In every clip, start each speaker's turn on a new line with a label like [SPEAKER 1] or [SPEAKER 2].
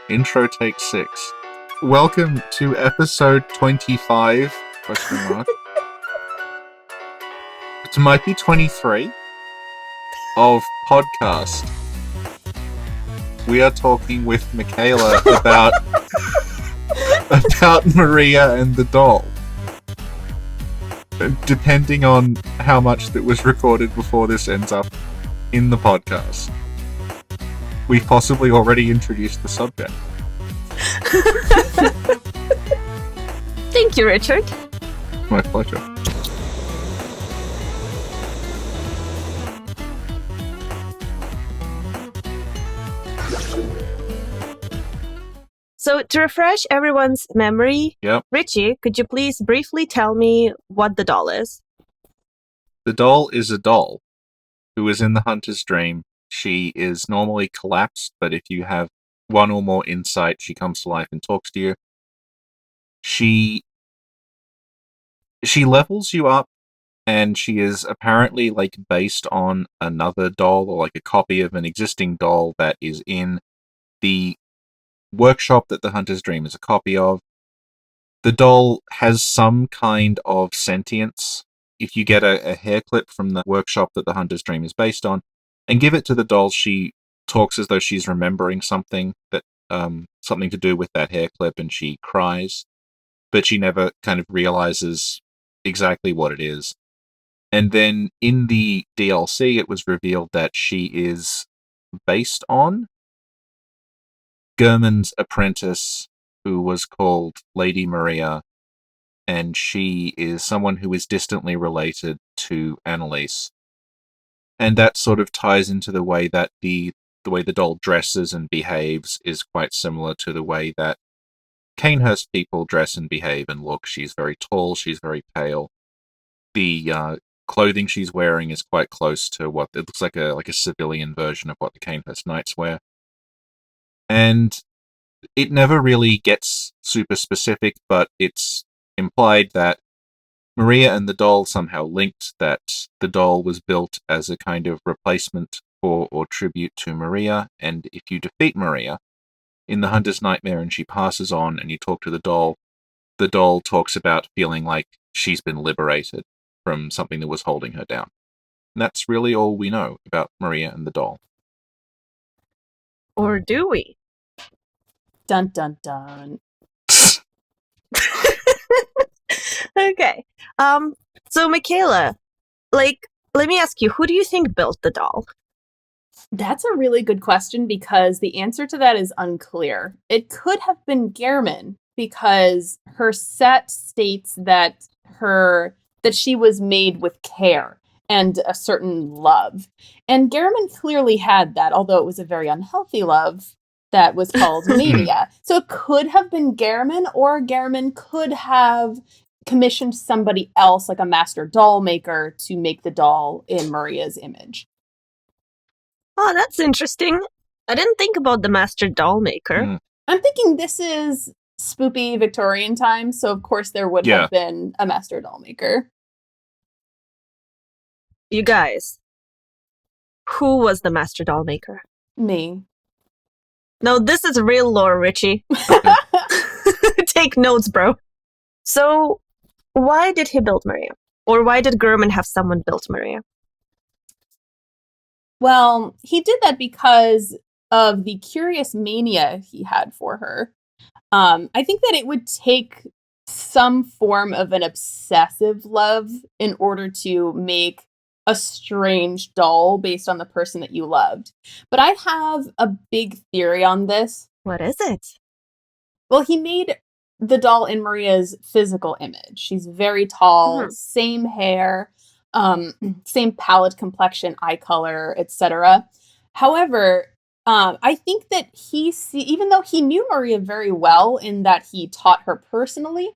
[SPEAKER 1] Intro take 6. Welcome to episode 25, question mark. It might be 23 of podcast. We are talking with Michela about Maria and the doll. Depending on how much that was recorded before this ends up in the podcast. We possibly already introduced the subject.
[SPEAKER 2] Thank you, Richard.
[SPEAKER 1] My pleasure.
[SPEAKER 2] So, to refresh everyone's memory,
[SPEAKER 1] Yep.
[SPEAKER 2] Richie, could you please briefly tell me what the doll is?
[SPEAKER 1] The doll is a doll who is in the hunter's dream. She is normally collapsed, but if you have one or more insight, she comes to life and talks to you. She levels you up, and she is apparently based on another doll, or a copy of an existing doll that is in the workshop that the hunter's dream is a copy of. The doll has some kind of sentience. If you get a hair clip from the workshop that the hunter's dream is based on and give it to the doll, she talks as though she's remembering something something to do with that hair clip, and she cries, but she never kind of realizes exactly what it is. And then in the DLC, it was revealed that she is based on German's apprentice, who was called Lady Maria, and she is someone who is distantly related to Annalise. And that sort of ties into the way that the way the doll dresses and behaves is quite similar to the way that Canehurst people dress and behave and look. She's very tall, she's very pale. The clothing she's wearing is quite close to what it looks like a civilian version of what the Canehurst Knights wear. And it never really gets super specific, but it's implied that Maria and the doll somehow linked, that the doll was built as a kind of replacement for or tribute to Maria, and if you defeat Maria in the Hunter's Nightmare and she passes on and you talk to the doll talks about feeling like she's been liberated from something that was holding her down. And that's really all we know about Maria and the doll.
[SPEAKER 2] Or do we?
[SPEAKER 3] Dun dun dun.
[SPEAKER 2] Okay. So Michela, let me ask you, who do you think built the doll?
[SPEAKER 3] That's a really good question because the answer to that is unclear. It could have been Gehrman because her set states that she was made with care and a certain love. And Gehrman clearly had that, although it was a very unhealthy love that was called mania. So it could have been Gehrman, or Gehrman could have commissioned somebody else, like a master doll maker, to make the doll in Maria's image.
[SPEAKER 2] Oh, that's interesting. I didn't think about the master doll maker.
[SPEAKER 3] I'm thinking this is spoopy Victorian times, so of course there would have been a master doll maker.
[SPEAKER 2] You guys, who was the master doll maker?
[SPEAKER 3] Me.
[SPEAKER 2] No, this is real lore, Richie. Take notes, bro. So, why did he build Maria? Or why did Gehrman have someone build Maria?
[SPEAKER 3] Well, he did that because of the curious mania he had for her. I think that it would take some form of an obsessive love in order to make a strange doll based on the person that you loved. But I have a big theory on this.
[SPEAKER 2] What is it?
[SPEAKER 3] Well, he made the doll in Maria's physical image. She's very tall, same hair, same palette complexion, eye color, etc. However, I think that even though he knew Maria very well in that he taught her personally,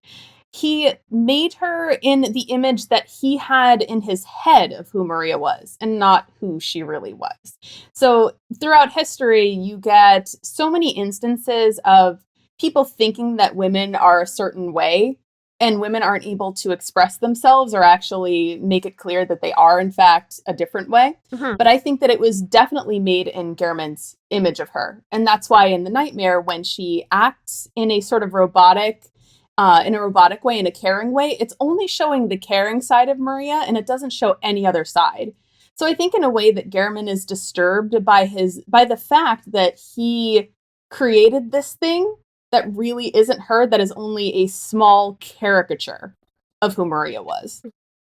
[SPEAKER 3] he made her in the image that he had in his head of who Maria was and not who she really was. So throughout history, you get so many instances of people thinking that women are a certain way and women aren't able to express themselves or actually make it clear that they are, in fact, a different way.
[SPEAKER 2] Mhm.
[SPEAKER 3] But I think that it was definitely made in Gehrman's image of her. And that's why in the nightmare, when she acts in a sort of robotic way, in a caring way, it's only showing the caring side of Maria, and it doesn't show any other side. So I think in a way that Gehrman is disturbed by the fact that he created this thing that really isn't her, that is only a small caricature of who Maria was.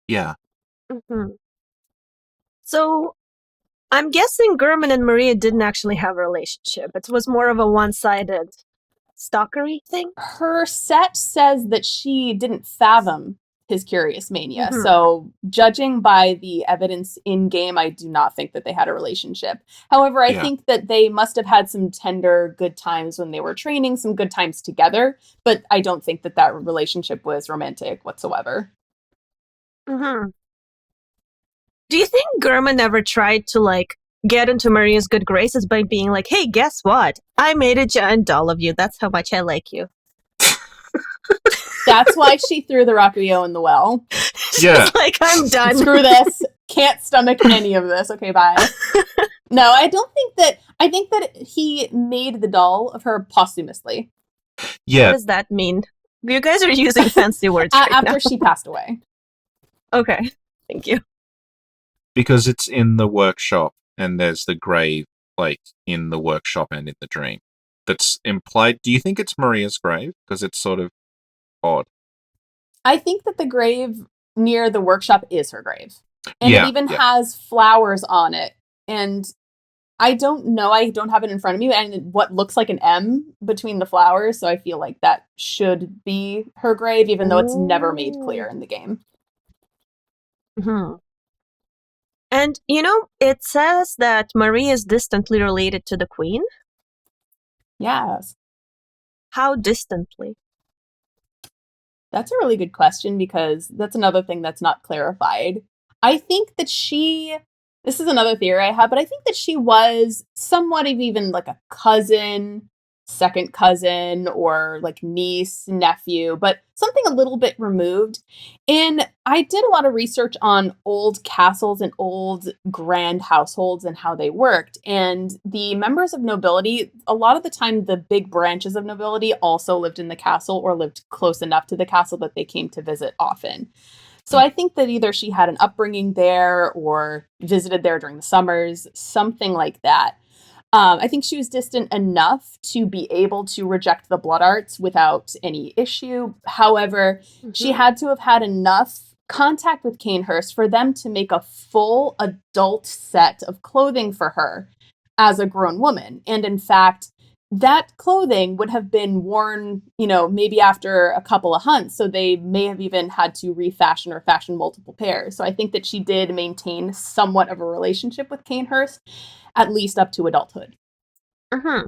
[SPEAKER 1] Yeah.
[SPEAKER 2] Mhm. So I'm guessing Gehrman and Maria didn't actually have a relationship. It was more of a one-sided stalkery thing.
[SPEAKER 3] Her set says that she didn't fathom his curious mania.
[SPEAKER 2] Mhm.
[SPEAKER 3] So judging by the evidence in game, I do not think that they had a relationship. However, I
[SPEAKER 1] Yeah.
[SPEAKER 3] think that they must have had some tender good times when they were training, some good times together, but I don't think that that relationship was romantic whatsoever.
[SPEAKER 2] Mm-hmm. Do you think Gehrman ever tried to, like, get into Maria's good graces by being like, hey, guess what? I made a giant doll of you. That's how much I like you.
[SPEAKER 3] That's why she threw the Rakuyo in the well.
[SPEAKER 1] Yeah.
[SPEAKER 2] She's like, I'm done.
[SPEAKER 3] Screw this. Can't stomach any of this. Okay, bye. No, I think that he made the doll of her posthumously.
[SPEAKER 2] What
[SPEAKER 1] Yeah.
[SPEAKER 2] does that mean? You guys are using fancy words right
[SPEAKER 3] After
[SPEAKER 2] now.
[SPEAKER 3] she passed away.
[SPEAKER 2] Okay, thank you.
[SPEAKER 1] Because it's in the workshop and there's the grave, like, in the workshop and in the dream. That's implied. Do you think it's Maria's grave? Because it's sort of odd.
[SPEAKER 3] I think that the grave near the workshop is her grave. And
[SPEAKER 1] Yeah,
[SPEAKER 3] it even
[SPEAKER 1] yeah.
[SPEAKER 3] has flowers on it. And I don't know, I don't have it in front of me, and what looks like an M between the flowers, so I feel like that should be her grave, even though it's never made clear in the game.
[SPEAKER 2] Mm-hmm. And, you know, it says that Maria is distantly related to the queen.
[SPEAKER 3] Yes.
[SPEAKER 2] How distantly?
[SPEAKER 3] That's a really good question, because that's another thing that's not clarified. I think that this is another theory I have, but I think that she was somewhat of even like a cousin, second cousin, or like niece, nephew, but something a little bit removed. And I did a lot of research on old castles and old grand households and how they worked. And the members of nobility, a lot of the time, the big branches of nobility also lived in the castle or lived close enough to the castle that they came to visit often. So I think that either she had an upbringing there or visited there during the summers, something like that. I think she was distant enough to be able to reject the blood arts without any issue. However, she had to have had enough contact with Canehurst for them to make a full adult set of clothing for her as a grown woman. And in fact, that clothing would have been worn, maybe after a couple of hunts. So they may have even had to refashion or fashion multiple pairs. So I think that she did maintain somewhat of a relationship with Canehurst, at least up to adulthood.
[SPEAKER 2] Mm-hmm.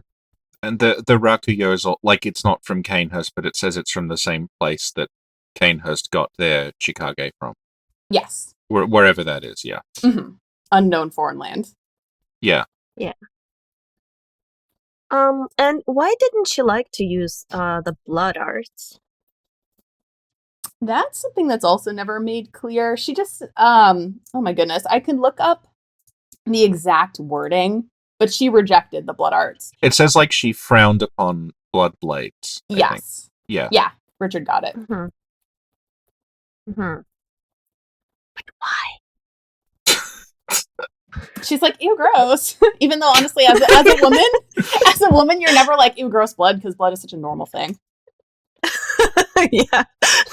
[SPEAKER 1] And the Rakuyo is like, it's not from Canehurst, but it says it's from the same place that Canehurst got their Chikage from.
[SPEAKER 3] Yes.
[SPEAKER 1] Wherever that is, yeah.
[SPEAKER 3] Mm-hmm. Unknown foreign land.
[SPEAKER 1] Yeah.
[SPEAKER 2] Yeah. And why didn't she like to use the blood arts?
[SPEAKER 3] That's something that's also never made clear. She just, oh my goodness, I can look up the exact wording, but she rejected the blood arts.
[SPEAKER 1] It says like she frowned upon blood blades. I think.
[SPEAKER 3] Yes.
[SPEAKER 1] Yeah.
[SPEAKER 3] Yeah, Richard got it.
[SPEAKER 2] Mm-hmm. Mm-hmm. But why?
[SPEAKER 3] She's like, ew, gross. Even though, honestly, as a woman, you're never like, ew, gross blood, because blood is such a normal thing.
[SPEAKER 2] Yeah.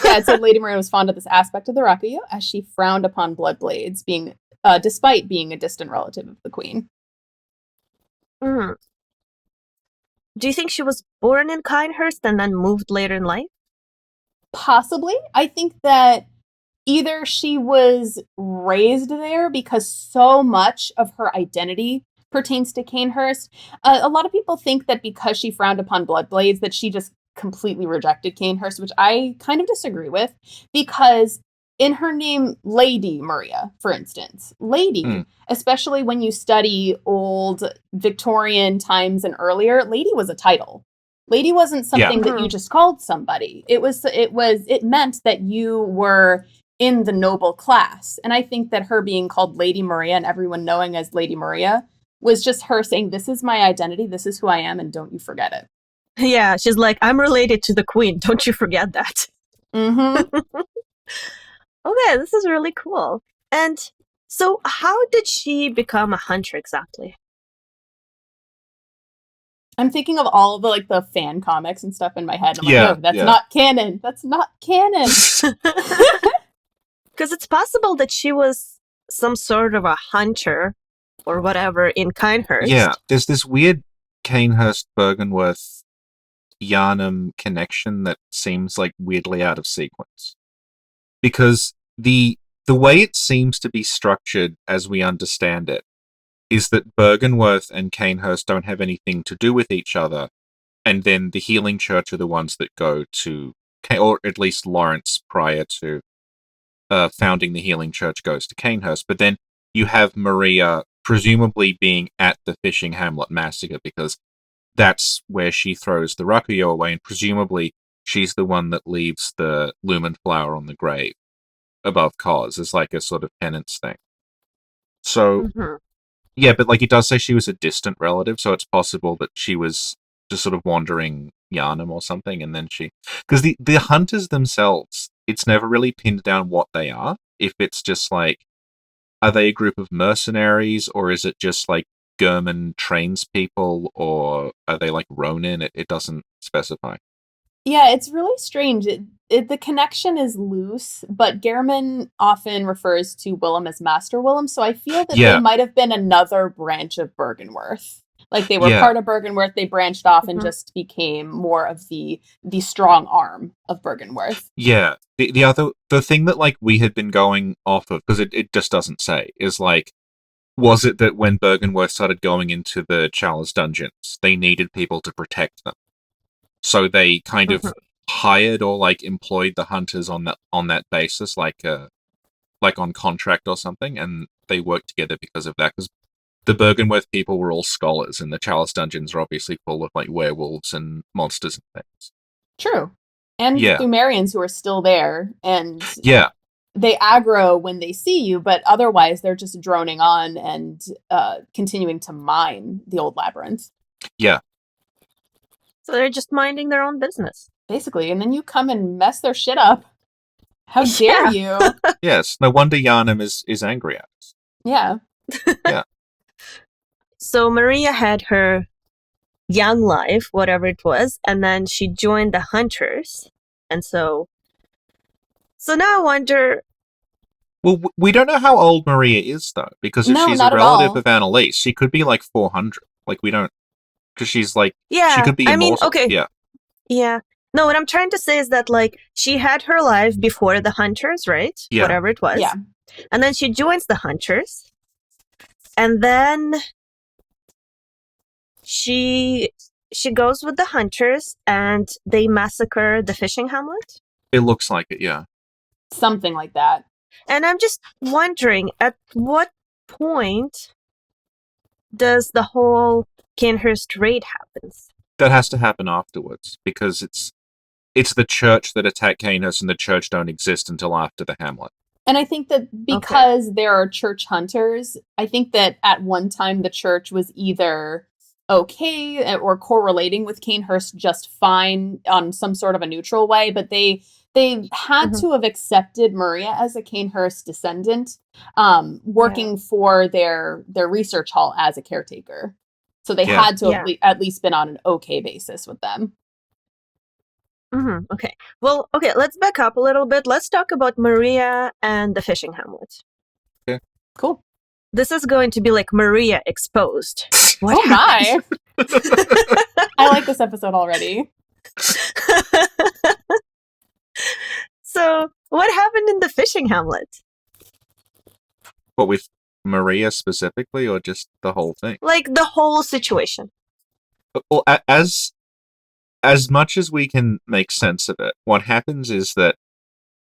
[SPEAKER 3] Yeah, it said Lady Maria was fond of this aspect of the Rakuyo, as she frowned upon blood blades, despite being a distant relative of the queen.
[SPEAKER 2] Mm. Do you think she was born in Kinehurst and then moved later in life?
[SPEAKER 3] Possibly. I think that either she was raised there, because so much of her identity pertains to Canehurst. A lot of people think that because she frowned upon blood blades, that she just completely rejected Canehurst, which I kind of disagree with, because in her name, Lady Maria, for instance, Lady, especially when you study old Victorian times and earlier, Lady was a title. Lady wasn't something that you
[SPEAKER 2] Mhm.
[SPEAKER 3] just called somebody. It meant that you were in the noble class. And I think that her being called Lady Maria and everyone knowing as Lady Maria was just her saying, this is my identity, this is who I am, and don't you forget it.
[SPEAKER 2] Yeah, she's like, I'm related to the queen. Don't you forget that.
[SPEAKER 3] Mm-hmm.
[SPEAKER 2] Okay, this is really cool. And so, how did she become a hunter exactly?
[SPEAKER 3] I'm thinking of all the fan comics and stuff in my head. I'm like,
[SPEAKER 1] Yeah,
[SPEAKER 3] no, that's
[SPEAKER 1] yeah.
[SPEAKER 3] not canon. That's not canon.
[SPEAKER 2] Because it's possible that she was some sort of a hunter or whatever in Kinehurst.
[SPEAKER 1] Yeah, there's this weird Canehurst Bergenworth Yarnum connection that seems like weirdly out of sequence. Because the way it seems to be structured as we understand it is that Bergenworth and Canehurst don't have anything to do with each other, and then the Healing Church are the ones that go to, or at least Lawrence prior to founding the Healing Church goes to Canehurst. But then you have Maria presumably being at the Fishing Hamlet massacre because that's where she throws the Rakuyo away, and presumably she's the one that leaves the lumen flower on the grave above Cause as like a sort of penance thing. So
[SPEAKER 2] Mhm.
[SPEAKER 1] yeah, but like it does say she was a distant relative, so it's possible that she was just sort of wandering Yarnum or something, and then because the hunters themselves, it's never really pinned down what they are. If it's just like, are they a group of mercenaries, or is it just like Gurman trains people, or are they like Ronin? It doesn't specify.
[SPEAKER 3] Yeah, it's really strange. The connection is loose, but Gehrman often refers to Willem as Master Willem, so I feel that they
[SPEAKER 1] Yeah,
[SPEAKER 3] might have been another branch of Bergenworth. Like they were
[SPEAKER 1] yeah,
[SPEAKER 3] part of Bergenworth, they branched off and
[SPEAKER 2] Mhm.
[SPEAKER 3] just became more of the strong arm of Bergenworth.
[SPEAKER 1] yeah. The thing that like we had been going off of, because it just doesn't say, is like, was it that when Bergenworth started going into the Chalice dungeons, they needed people to protect them? So they kind of
[SPEAKER 2] Mhm.
[SPEAKER 1] hired or like employed the hunters on that basis, like on contract or something, and they worked together because of that. Because the Bergenworth people were all scholars, and the Chalice dungeons are obviously full of like werewolves and monsters and things.
[SPEAKER 3] True. And
[SPEAKER 1] Yeah,
[SPEAKER 3] Thumerians who are still there, and
[SPEAKER 1] yeah,
[SPEAKER 3] they aggro when they see you, but otherwise they're just droning on and continuing to mine the old labyrinth.
[SPEAKER 1] yeah.
[SPEAKER 2] So they're just minding their own business.
[SPEAKER 3] Basically, and then you come and mess their shit up. How dare you?
[SPEAKER 1] Yes. No wonder Yarnum is angry at us.
[SPEAKER 3] Yeah.
[SPEAKER 1] Yeah.
[SPEAKER 2] So Maria had her young life, whatever it was, and then she joined the hunters. And so now I wonder.
[SPEAKER 1] Well, we don't know how old Maria is though, because if
[SPEAKER 3] No,
[SPEAKER 1] she's a
[SPEAKER 3] not at
[SPEAKER 1] relative
[SPEAKER 3] all.
[SPEAKER 1] of Annalise, she could be like 400. Like we don't, because she's like she
[SPEAKER 2] Yeah,
[SPEAKER 1] could be
[SPEAKER 2] I mean,
[SPEAKER 1] immortal.
[SPEAKER 2] okay,
[SPEAKER 1] Yeah.
[SPEAKER 2] yeah. No, what I'm trying to say is that, like, she had her life before the hunters, right?
[SPEAKER 1] Yeah.
[SPEAKER 2] Whatever it was.
[SPEAKER 3] Yeah.
[SPEAKER 2] And then she joins the hunters. And then she goes with the hunters and they massacre the fishing hamlet.
[SPEAKER 1] It looks like it, yeah.
[SPEAKER 3] Something like that.
[SPEAKER 2] And I'm just wondering, at what point does the whole Kinhurst raid happens?
[SPEAKER 1] That has to happen afterwards because it's the church that attack Canis, and the church don't exist until after the Hamlet.
[SPEAKER 3] And I think that because there are church hunters, I think that at one time the church was either okay or correlating with Canehurst just fine on some sort of a neutral way, but they had to have accepted Maria as a Canehurst descendant, working for their research hall as a caretaker. So they had to have at least been on an okay basis with them.
[SPEAKER 2] Mm-hmm. Okay. Well, okay, let's back up a little bit. Let's talk about Maria and the fishing hamlet.
[SPEAKER 1] Okay.
[SPEAKER 3] Cool.
[SPEAKER 2] This is going to be like Maria exposed.
[SPEAKER 3] What my! I like this episode already.
[SPEAKER 2] So, what happened in the fishing hamlet?
[SPEAKER 1] What, with Maria specifically, or just the whole thing?
[SPEAKER 2] Like the whole situation.
[SPEAKER 1] Well, as much as we can make sense of it, what happens is that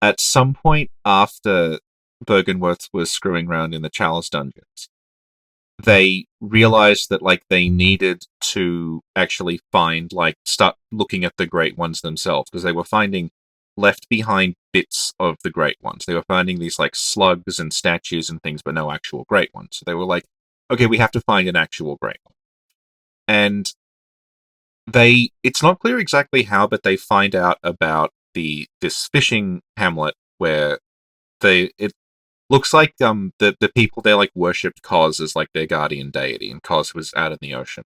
[SPEAKER 1] at some point after Bergenworth was screwing around in the Chalice dungeons, they realized that like they needed to actually find start looking at the Great Ones themselves, because they were finding left behind bits of the Great Ones. They were finding these like slugs and statues and things, but no actual Great Ones. So they were like, okay, we have to find an actual Great One. And it's not clear exactly how, but they find out about this fishing hamlet where it looks like the people there like worshipped Kos as like their guardian deity, and Kos was out in the ocean.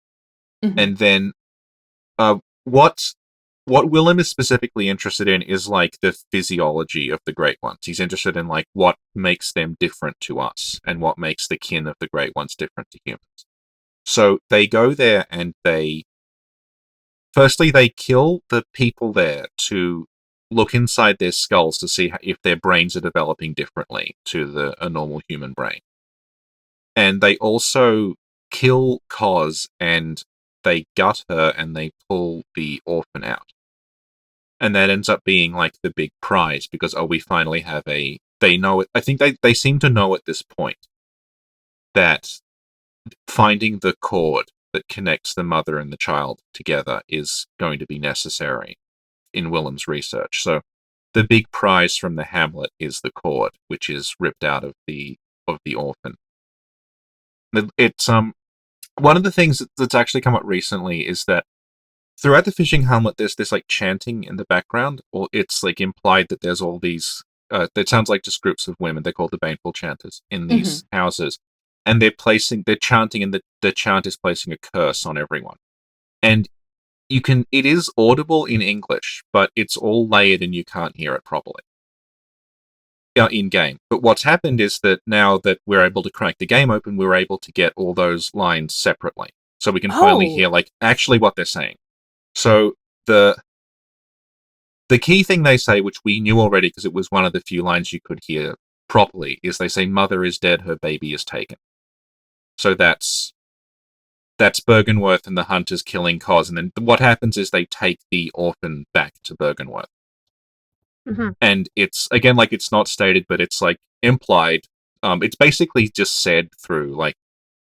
[SPEAKER 3] Mhm.
[SPEAKER 1] And then what Willem is specifically interested in is like the physiology of the Great Ones. He's interested in like what makes them different to us and what makes the kin of the Great Ones different to humans. So they go there and firstly they kill the people there to look inside their skulls to see if their brains are developing differently to a normal human brain. And they also kill Kos and they gut her and they pull the orphan out. And that ends up being like the big prize because, we finally have they know it. I think they seem to know at this point that finding the cord that connects the mother and the child together is going to be necessary in Willem's research. So the big prize from the hamlet is the cord, which is ripped out of the orphan. It's one of the things that's actually come up recently is that throughout the fishing hamlet, there's this like chanting in the background, or it's like implied that there's all these. It sounds like just groups of women. They're called the Baneful Chanters in these houses, and they're chanting, and the chant is placing a curse on everyone. And it is audible in English, but it's all layered and you can't hear it properly in game. But what's happened is that now that we're able to crack the game open, we're able to get all those lines separately, so we can finally hear like actually what they're saying. So the key thing they say, which we knew already because it was one of the few lines you could hear properly, is they say, "Mother is dead, her baby is taken." So that's Bergenworth and the hunters killing Kos, and then what happens is they take the orphan back to Bergenworth.
[SPEAKER 2] Mm-hmm.
[SPEAKER 1] And it's, again, like it's not stated, but it's like implied. It's basically just said through like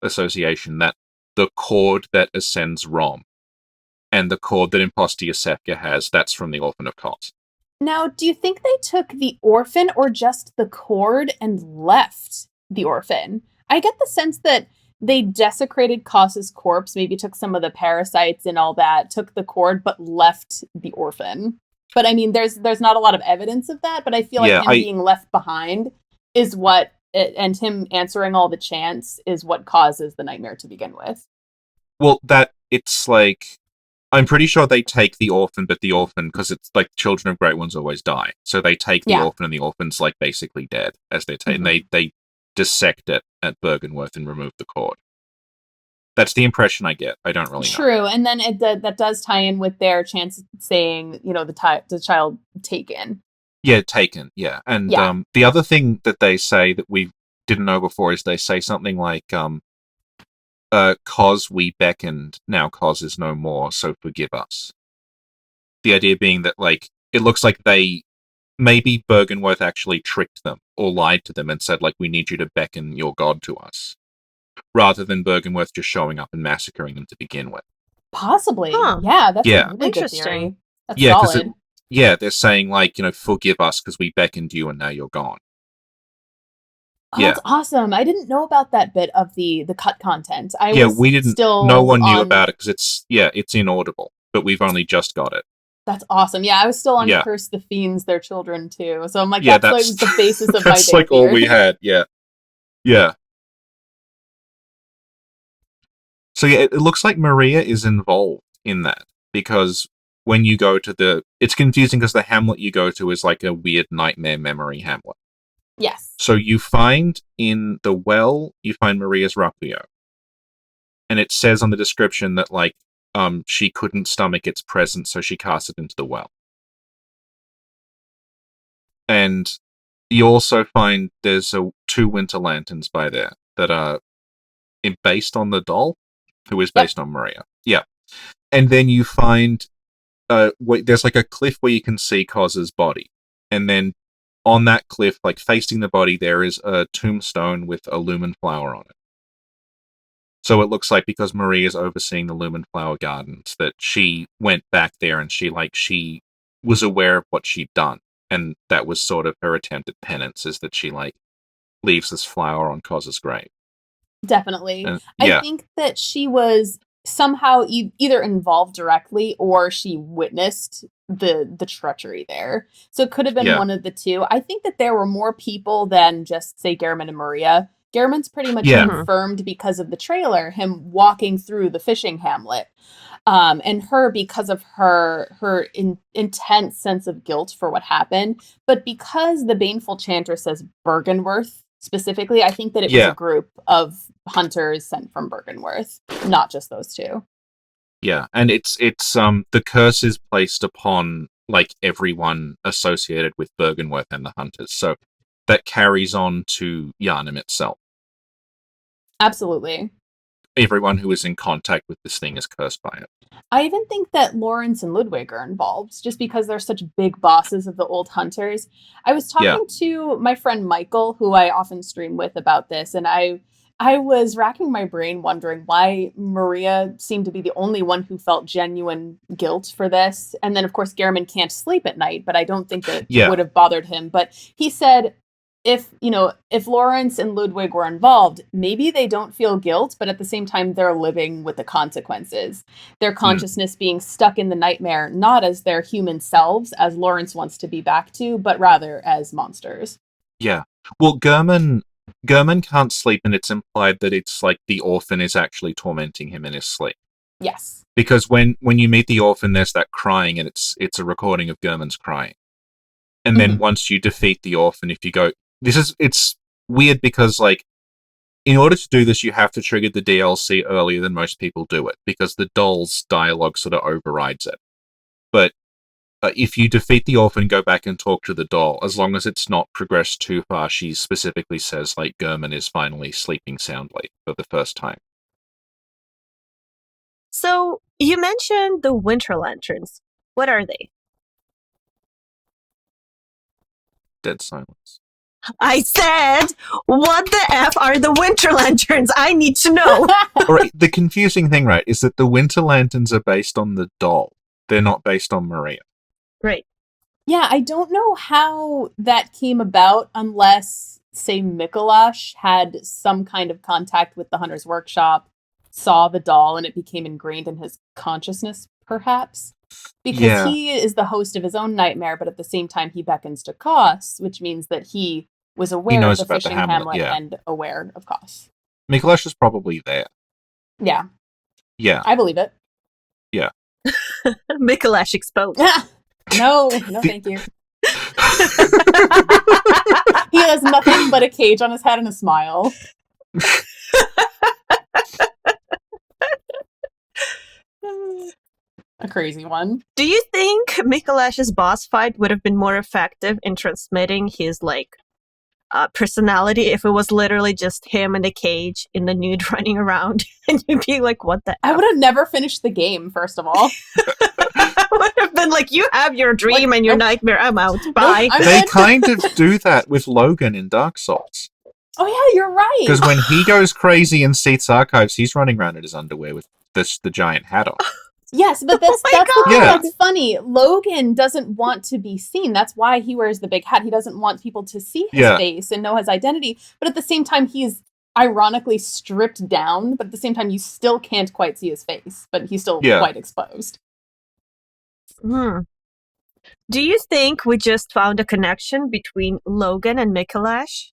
[SPEAKER 1] association that the cord that ascends Rom and the cord that Impostia Sefka has, that's from the Orphan of Kos.
[SPEAKER 3] Now, do you think they took the orphan or just the cord and left the orphan? I get the sense that they desecrated Kos's corpse, maybe took some of the parasites and all that, took the cord, but left the orphan. But I mean, there's not a lot of evidence of that, but I feel like him being left behind is what, and him answering all the chants is what causes the nightmare to begin with.
[SPEAKER 1] Well, it's like, I'm pretty sure they take the orphan, but the orphan, because it's like children of Great Ones always die. So they take the orphan, and the orphan's like basically dead as they take, and they dissect it at Bergenworth and remove the cord. That's the impression I get. I don't really know.
[SPEAKER 3] True, and then that does tie in with their chance saying, the child taken.
[SPEAKER 1] Yeah, taken. Yeah, and the other thing that they say that we didn't know before is they say something like, "Kos we beckoned, now Kos is no more, so forgive us." The idea being that like it looks like maybe Bergenworth actually tricked them or lied to them and said like, "We need you to beckon your god to us," rather than Bergenworth just showing up and massacring them to begin with.
[SPEAKER 3] Possibly. Huh. Yeah, that's a really good theory. That's solid.
[SPEAKER 1] They're saying like, forgive us because we beckoned you and now you're gone.
[SPEAKER 3] Oh, that's awesome. I didn't know about that bit of the cut content.
[SPEAKER 1] We didn't. No one knew about it because it's inaudible, but we've only just got it.
[SPEAKER 3] That's awesome. Yeah, I was still on Curse the Fiends, their children too. So I'm like, that's like the basis of my
[SPEAKER 1] That's like all we had. Yeah. Yeah. So yeah, it looks like Maria is involved in that because when you go to it's confusing because the hamlet you go to is like a weird nightmare memory hamlet.
[SPEAKER 3] Yes.
[SPEAKER 1] So you find in the well, you find Maria's Rapio. And it says on the description that like, she couldn't stomach its presence, so she cast it into the well. And you also find there's 2 winter lanterns by there that are based on the doll, who is based on Maria. Yeah. And then you find there's like a cliff where you can see Kos's body. And then on that cliff, like facing the body, there is a tombstone with a lumen flower on it. So it looks like because Maria's overseeing the Lumen Flower Gardens, that she went back there and she was aware of what she'd done. And that was sort of her attempt at penance, is that she leaves this flower on Koz's grave.
[SPEAKER 3] Definitely.
[SPEAKER 1] And,
[SPEAKER 3] I think that she was somehow either involved directly or she witnessed the treachery there. So it could have been one of the two. I think that there were more people than just, say, Gehrman and Maria. Gehrman's pretty much confirmed because of the trailer, him walking through the fishing hamlet. And her because of her intense sense of guilt for what happened. But because the Baneful Chanter says Bergenworth specifically, I think that it was a group of hunters sent from Bergenworth, not just those two.
[SPEAKER 1] Yeah, and it's the curse is placed upon everyone associated with Bergenworth and the hunters, so that carries on to Yharnam itself.
[SPEAKER 3] Absolutely.
[SPEAKER 1] Everyone who is in contact with this thing is cursed by it.
[SPEAKER 3] I even think that Lawrence and Ludwig are involved, just because they're such big bosses of the old hunters. I was talking to my friend Michael, who I often stream with, about this, and I was racking my brain wondering why Maria seemed to be the only one who felt genuine guilt for this. And then, of course, Gehrman can't sleep at night, but I don't think that would have bothered him. But he said, if Lawrence and Ludwig were involved, maybe they don't feel guilt, but at the same time, they're living with the consequences. Their consciousness being stuck in the nightmare, not as their human selves, as Lawrence wants to be back to, but rather as monsters.
[SPEAKER 1] Yeah. Well, Gehrman can't sleep, and it's implied that it's like the orphan is actually tormenting him in his sleep.
[SPEAKER 3] Yes.
[SPEAKER 1] Because when you meet the orphan, there's that crying, and it's a recording of Gehrman's crying. And then once you defeat the orphan, if you go... It's weird because, in order to do this, you have to trigger the DLC earlier than most people do it, because the doll's dialogue sort of overrides it. But if you defeat the orphan, go back and talk to the doll, as long as it's not progressed too far, she specifically says, Gehrman is finally sleeping soundly for the first time.
[SPEAKER 2] So, you mentioned the Winter Lanterns. What are they?
[SPEAKER 1] Dead silence.
[SPEAKER 2] I said, what the F are the Winter Lanterns? I need to know.
[SPEAKER 1] Right, the confusing thing, right, is that the Winter Lanterns are based on the doll. They're not based on Maria.
[SPEAKER 2] Right.
[SPEAKER 3] Yeah, I don't know how that came about unless, say, Mikolash had some kind of contact with the Hunter's Workshop, saw the doll, and it became ingrained in his consciousness, perhaps. Because he is the host of his own nightmare, but at the same time he beckons to Kos, which means that he was aware of the fishing hamlet and aware of Kos.
[SPEAKER 1] Mikolash is probably there.
[SPEAKER 3] Yeah.
[SPEAKER 1] Yeah.
[SPEAKER 3] I believe it.
[SPEAKER 1] Yeah.
[SPEAKER 2] Mikolash exposed.
[SPEAKER 3] No, thank you. He has nothing but a cage on his head and a smile. A crazy one.
[SPEAKER 2] Do you think Mikolash's boss fight would have been more effective in transmitting his personality if it was literally just him in the cage in the nude running around and you'd be like, what the F?
[SPEAKER 3] I would have never finished the game, first of all.
[SPEAKER 2] I would have been like, you have your dream and your nightmare, I'm out, bye.
[SPEAKER 1] They kind of do that with Logan in Dark Souls.
[SPEAKER 3] Oh yeah, you're right.
[SPEAKER 1] Because when he goes crazy in Seath's Archives, he's running around in his underwear with the giant hat on.
[SPEAKER 3] Yes, but that's funny. Logan doesn't want to be seen. That's why he wears the big hat. He doesn't want people to see his face and know his identity. But at the same time, he's ironically stripped down. But at the same time, you still can't quite see his face. But he's still quite exposed.
[SPEAKER 2] Do you think we just found a connection between Logan and Mikolash?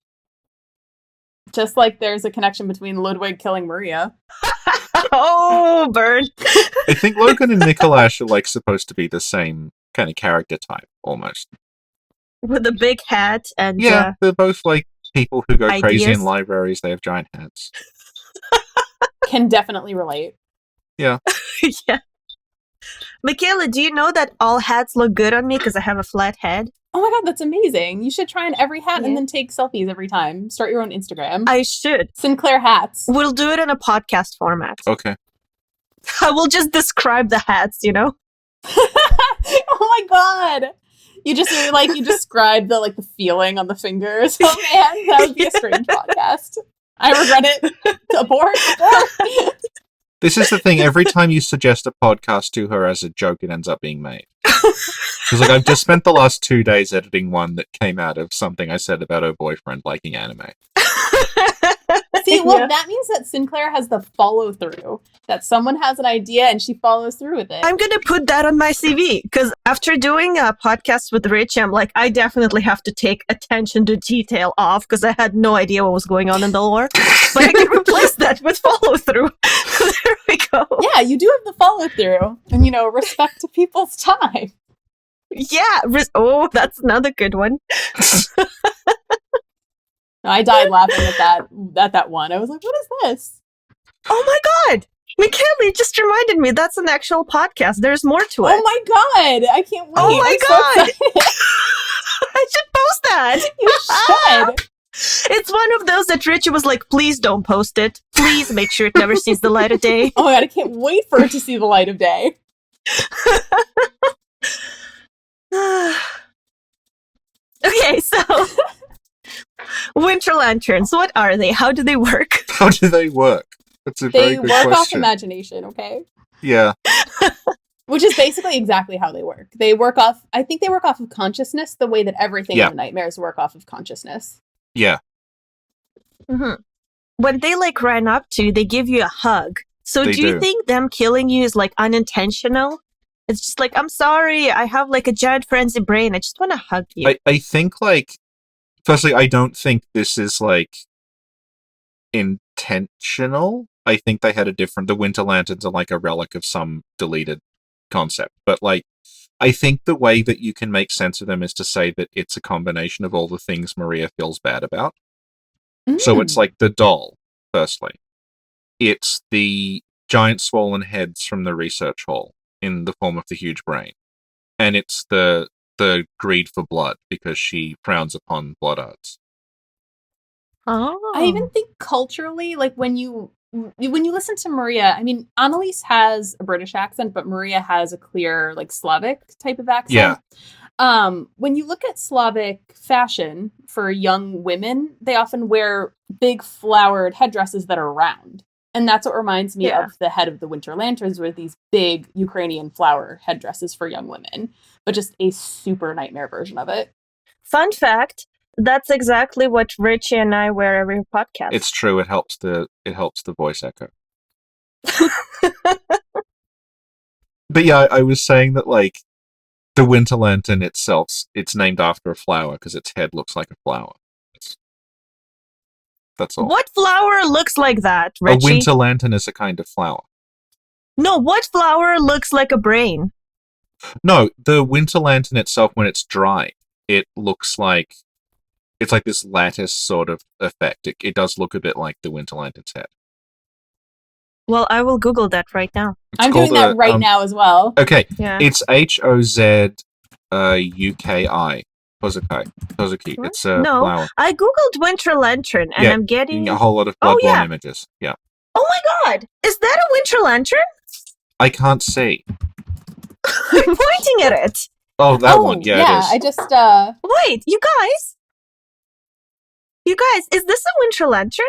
[SPEAKER 3] Just like there's a connection between Ludwig killing Maria.
[SPEAKER 2] Oh, burn.
[SPEAKER 1] I think Logan and Mikolash are supposed to be the same kind of character type, almost.
[SPEAKER 2] With a big hat and...
[SPEAKER 1] Yeah, they're both people who go crazy in
[SPEAKER 2] ideas.
[SPEAKER 1] libraries. They have giant hats.
[SPEAKER 3] Can definitely relate.
[SPEAKER 1] Yeah.
[SPEAKER 2] Yeah. Michela, do you know that all hats look good on me because I have a flat head?
[SPEAKER 3] Oh my god, that's amazing. You should try on every hat and then take selfies every time. Start your own Instagram.
[SPEAKER 2] I should.
[SPEAKER 3] Sinclair Hats.
[SPEAKER 2] We'll do it in a podcast format.
[SPEAKER 1] Okay.
[SPEAKER 2] I will just describe the hats,
[SPEAKER 3] Oh my god. You just you describe the feeling on the fingers. Oh man, that would be a strange podcast. I regret it. Abort.
[SPEAKER 1] This is the thing. Every time you suggest a podcast to her as a joke, it ends up being made. Because I've just spent the last 2 days editing one that came out of something I said about her boyfriend liking anime.
[SPEAKER 3] See, well, that means that Sinclair has the follow through. That someone has an idea and she follows through with it.
[SPEAKER 2] I'm going to put that on my CV because after doing a podcast with Rich, I'm like, I definitely have to take attention to detail off because I had no idea what was going on in the lore. But I can replace that with follow through. There we go.
[SPEAKER 3] Yeah, you do have the follow through. And, respect to people's time.
[SPEAKER 2] Yeah. That's another good one.
[SPEAKER 3] I died laughing at that one. I was like, what is this?
[SPEAKER 2] Oh my god! Michela, you just reminded me that's an actual podcast. There's more to it.
[SPEAKER 3] Oh my god! I can't wait.
[SPEAKER 2] Oh my god!
[SPEAKER 3] So
[SPEAKER 2] I should post that.
[SPEAKER 3] You should.
[SPEAKER 2] It's one of those that Richie was like, please don't post it. Please make sure it never sees the light of day.
[SPEAKER 3] Oh my god, I can't wait for it to see the light of day.
[SPEAKER 2] Okay, so Winter Lanterns, what are they? How do they work?
[SPEAKER 1] How do they work? That's a very
[SPEAKER 3] They
[SPEAKER 1] good
[SPEAKER 3] work off
[SPEAKER 1] question.
[SPEAKER 3] imagination, okay?
[SPEAKER 1] Yeah.
[SPEAKER 3] Which is basically exactly how they work. I think they work off of consciousness the way that everything in the nightmares work off of consciousness.
[SPEAKER 1] Yeah.
[SPEAKER 2] Mm-hmm. When they ran up to you, they give you a hug. So do you think them killing you is unintentional? It's just I'm sorry, I have a giant frenzy brain. I just want to hug you.
[SPEAKER 1] I think firstly, I don't think this is intentional. I think they had the Winter Lanterns are a relic of some deleted concept. But I think the way that you can make sense of them is to say that it's a combination of all the things Maria feels bad about. So it's the doll, firstly. It's the giant swollen heads from the research hall in the form of the huge brain. And it's the greed for blood because she frowns upon blood arts.
[SPEAKER 2] Oh.
[SPEAKER 3] I even think culturally, when you listen to Maria, I mean, Annalise has a British accent, but Maria has a clear Slavic type of accent.
[SPEAKER 1] Yeah.
[SPEAKER 3] When you look at Slavic fashion for young women, they often wear big flowered headdresses that are round. And that's what reminds me of the head of the Winter Lanterns, with these big Ukrainian flower headdresses for young women, but just a super nightmare version of it.
[SPEAKER 2] Fun fact, that's exactly what Richie and I wear every podcast.
[SPEAKER 1] It's true. It helps the voice echo. But yeah, I was saying that the Winter Lantern itself, it's named after a flower because its head looks like a flower. That's all.
[SPEAKER 2] What flower looks like that, Richie?
[SPEAKER 1] A Winter Lantern is a kind of flower.
[SPEAKER 2] No, what flower looks like a brain?
[SPEAKER 1] No, the Winter Lantern itself, when it's dry, it looks it's this lattice sort of effect. It does look a bit like the Winter Lantern's head.
[SPEAKER 2] Well, I will Google that right now.
[SPEAKER 3] I'm doing that right now as well.
[SPEAKER 1] Okay,
[SPEAKER 2] yeah.
[SPEAKER 1] It's HOZUKI. Kozuki. It's a flower.
[SPEAKER 2] I googled Winter Lantern and I'm getting
[SPEAKER 1] a whole lot of Bloodborne images. Yeah.
[SPEAKER 2] Oh my god! Is that a Winter Lantern?
[SPEAKER 1] I can't see.
[SPEAKER 2] I'm pointing at it.
[SPEAKER 1] Oh, that one. Yeah, it is.
[SPEAKER 3] I just
[SPEAKER 2] Wait, you guys, is this a Winter Lantern?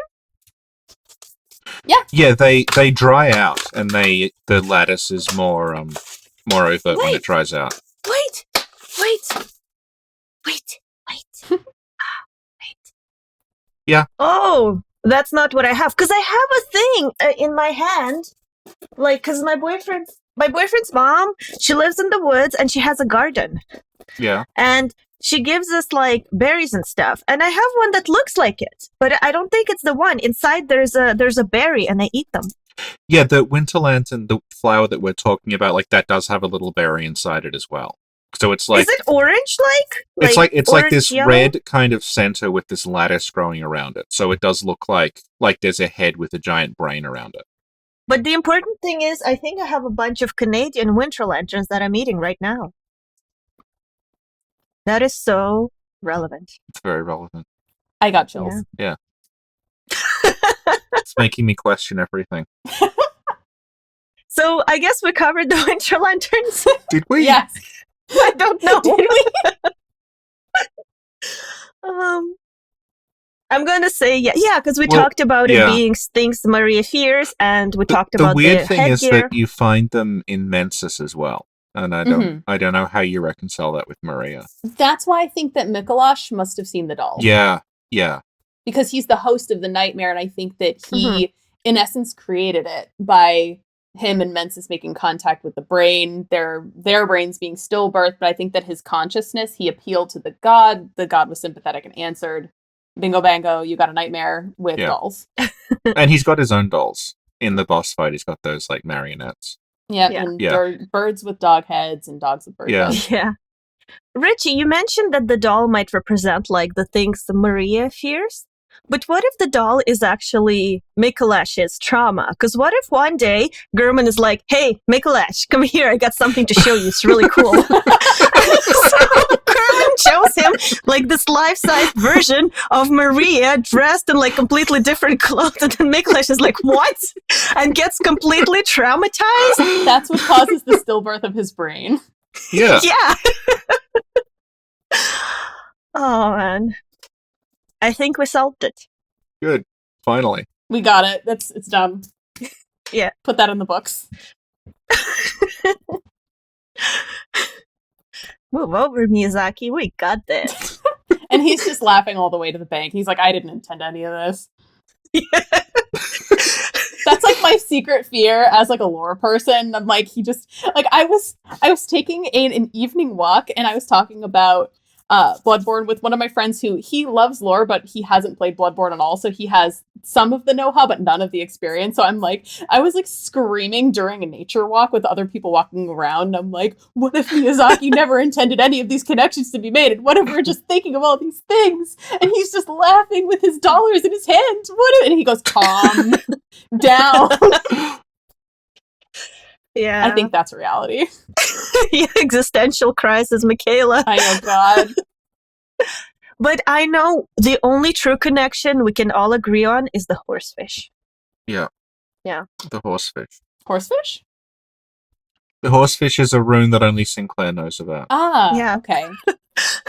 [SPEAKER 3] Yeah.
[SPEAKER 1] Yeah, they dry out, and the lattice is more overt when it dries out.
[SPEAKER 2] Wait.
[SPEAKER 1] Yeah.
[SPEAKER 2] Oh, that's not what I have. Because I have a thing in my hand. Because my boyfriend's mom, she lives in the woods and she has a garden.
[SPEAKER 1] Yeah.
[SPEAKER 2] And she gives us berries and stuff. And I have one that looks like it. But I don't think it's the one. Inside there's a berry and I eat them.
[SPEAKER 1] Yeah, the Winter Lantern, the flower that we're talking about, that does have a little berry inside it as well. So it's
[SPEAKER 2] is it orange
[SPEAKER 1] it's
[SPEAKER 2] orange,
[SPEAKER 1] this
[SPEAKER 2] yellow?
[SPEAKER 1] red kind of center with this lattice growing around it. So it does look like there's a head with a giant brain around it.
[SPEAKER 2] But the important thing is, I think I have a bunch of Canadian Winter Lanterns that I'm eating right now. That is so relevant.
[SPEAKER 1] It's very relevant.
[SPEAKER 3] I got chills.
[SPEAKER 1] Yeah. It's making me question everything.
[SPEAKER 2] So I guess we covered the Winter Lanterns.
[SPEAKER 1] Did we?
[SPEAKER 3] Yes.
[SPEAKER 2] I don't know.
[SPEAKER 3] Did we?
[SPEAKER 2] I'm going to say yeah, because we
[SPEAKER 1] Well,
[SPEAKER 2] talked about
[SPEAKER 1] yeah.
[SPEAKER 2] it being things Maria fears, and we talked
[SPEAKER 1] The
[SPEAKER 2] about
[SPEAKER 1] weird
[SPEAKER 2] the
[SPEAKER 1] thing is
[SPEAKER 2] headgear.
[SPEAKER 1] that you find them in Mensis as well. And I don't know how you reconcile that with Maria.
[SPEAKER 3] That's why I think that Mikolash must have seen the doll.
[SPEAKER 1] Yeah.
[SPEAKER 3] Because he's the host of the nightmare, and I think that he, in essence, created it by him and Mensis making contact with the brain, their brains being stillbirth, but I think that his consciousness, he appealed to the god was sympathetic and answered. Bingo bango, you got a nightmare with dolls.
[SPEAKER 1] And he's got his own dolls. In the boss fight, he's got those, like, marionettes.
[SPEAKER 3] Yeah, and birds with dog heads and dogs with bird heads.
[SPEAKER 2] Yeah. Richie, you mentioned that the doll might represent, like, the things Maria fears. But what if the doll is actually Mikolash's trauma? Because what if one day German is like, hey, Mikolash, come here, I got something to show you. It's really cool. So German shows him like this life-size version of Maria dressed in like completely different clothes. And then Mikolash is like, what? And gets completely traumatized.
[SPEAKER 3] That's what causes the stillbirth of his brain.
[SPEAKER 1] Yeah.
[SPEAKER 2] Yeah. Oh, man. I think we solved it.
[SPEAKER 1] Good. Finally.
[SPEAKER 3] We got it. It's done.
[SPEAKER 2] Yeah.
[SPEAKER 3] Put that in the books.
[SPEAKER 2] Move over, Miyazaki. We got this.
[SPEAKER 3] And he's just laughing all the way to the bank. He's like, I didn't intend any of this.
[SPEAKER 2] Yeah.
[SPEAKER 3] That's like my secret fear as like a lore person. I'm like, he just like I was taking an evening walk and I was talking about Bloodborne with one of my friends who he loves lore, but he hasn't played Bloodborne at all. So he has some of the know-how, but none of the experience. So I was like screaming during a nature walk with other people walking around. I'm like, what if Miyazaki never intended any of these connections to be made? And what if we're just thinking of all these things? And he's just laughing with his dollars in his hand. And he goes, calm down.
[SPEAKER 2] Yeah.
[SPEAKER 3] I think that's reality.
[SPEAKER 2] Yeah, existential crisis, Michela.
[SPEAKER 3] I know, God.
[SPEAKER 2] But I know the only true connection we can all agree on is the horsefish.
[SPEAKER 1] Yeah.
[SPEAKER 2] Yeah.
[SPEAKER 1] The horsefish.
[SPEAKER 3] Horsefish?
[SPEAKER 1] The horsefish is a rune that only Sinclair knows about.
[SPEAKER 3] Ah,
[SPEAKER 2] Yeah.
[SPEAKER 3] okay.
[SPEAKER 1] You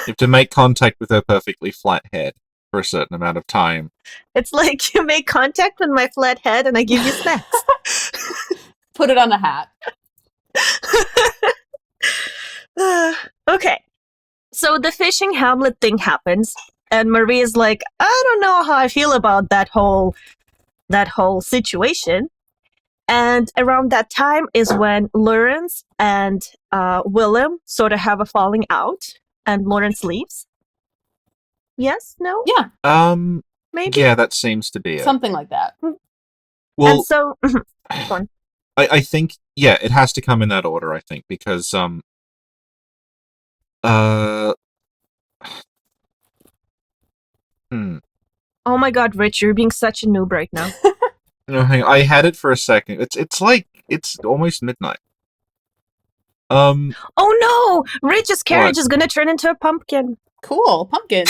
[SPEAKER 1] have to make contact with her perfectly flat head for a certain amount of time.
[SPEAKER 2] It's like you make contact with my flat head and I give you snacks.
[SPEAKER 3] Put it on a hat.
[SPEAKER 2] Okay. So the fishing Hamlet thing happens, and Maria's like, I don't know how I feel about that whole situation. And around that time is when Lawrence and Willem sort of have a falling out, and Lawrence leaves. Yes? No?
[SPEAKER 3] Yeah.
[SPEAKER 2] Maybe?
[SPEAKER 1] Yeah, that seems to be it.
[SPEAKER 3] Something like that.
[SPEAKER 1] Well,
[SPEAKER 2] And so...
[SPEAKER 1] I think, yeah, it has to come in that order, I think, because,
[SPEAKER 2] Oh my god, Rich, you're being such a noob right now.
[SPEAKER 1] No, hang on, I had it for a second. It's almost midnight.
[SPEAKER 2] Oh no! Rich's carriage is gonna turn into a pumpkin.
[SPEAKER 3] Cool. Pumpkins.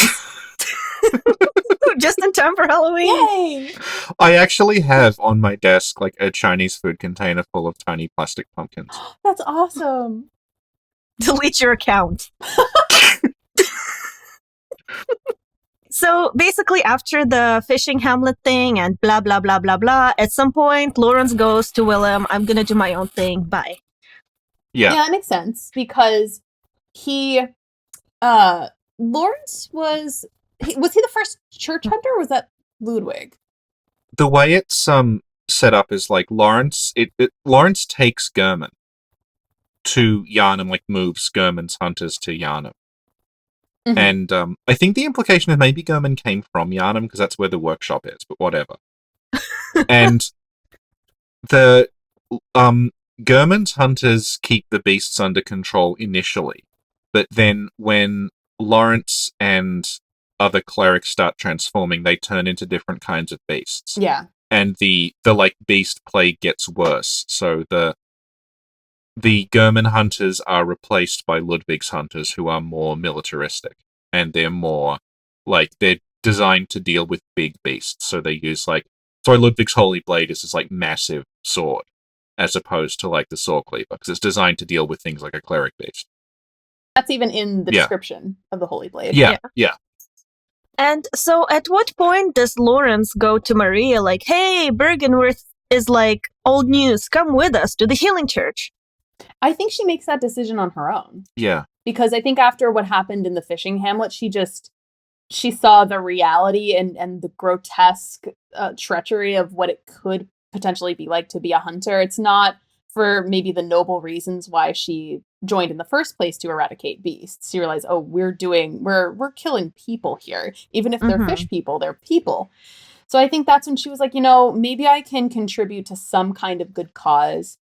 [SPEAKER 2] Just in time for Halloween.
[SPEAKER 3] Yay!
[SPEAKER 1] I actually have on my desk, like, a Chinese food container full of tiny plastic pumpkins.
[SPEAKER 3] That's awesome.
[SPEAKER 2] Delete your account. So basically, after the fishing Hamlet thing and blah, blah, blah, blah, blah, at some point, Lawrence goes to Willem, I'm gonna do my own thing. Bye.
[SPEAKER 1] Yeah.
[SPEAKER 3] Yeah, it makes sense because Lawrence was he the first church hunter or was that Ludwig?
[SPEAKER 1] The way it's set up is like Lawrence takes German to Yharnam, like moves German's hunters to Yharnam.
[SPEAKER 3] Mm-hmm.
[SPEAKER 1] And I think the implication is maybe German came from Yharnam because that's where the workshop is, but whatever. And the German's hunters keep the beasts under control initially, but then when Lawrence and other clerics start transforming, they turn into different kinds of beasts.
[SPEAKER 3] Yeah.
[SPEAKER 1] And the like beast plague gets worse. So the German hunters are replaced by Ludwig's hunters, who are more militaristic, and they're more like they're designed to deal with big beasts. So they use Ludwig's Holy Blade is this like massive sword, as opposed to like the Sword Cleaver, because it's designed to deal with things like a cleric beast.
[SPEAKER 3] That's even in the description of the Holy Blade.
[SPEAKER 1] Yeah.
[SPEAKER 2] And so at what point does Lawrence go to Maria like, hey, Bergenworth is like old news, come with us to the healing church?
[SPEAKER 3] I think she makes that decision on her own.
[SPEAKER 1] Yeah.
[SPEAKER 3] Because I think after what happened in the fishing hamlet, she saw the reality and the grotesque treachery of what it could potentially be like to be a hunter. It's not for maybe the noble reasons why she joined in the first place to eradicate beasts. She realized, oh, we're killing people here. Even if they're fish people, they're people. So I think that's when she was like, maybe I can contribute to some kind of good cause.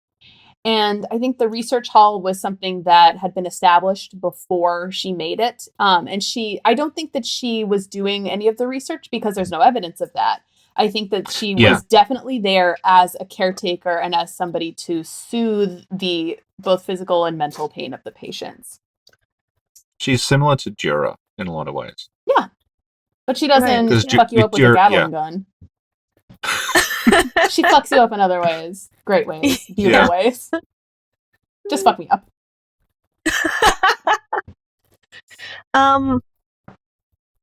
[SPEAKER 3] And I think the research hall was something that had been established before she made it. And I don't think that she was doing any of the research because there's no evidence of that. I think that she was definitely there as a caretaker and as somebody to soothe the both physical and mental pain of the patients.
[SPEAKER 1] She's similar to Jura in a lot of ways.
[SPEAKER 3] Yeah. But she doesn't fuck you up with a Gatling gun. She fucks you up in other ways. Great ways. Beautiful ways. Just fuck me up.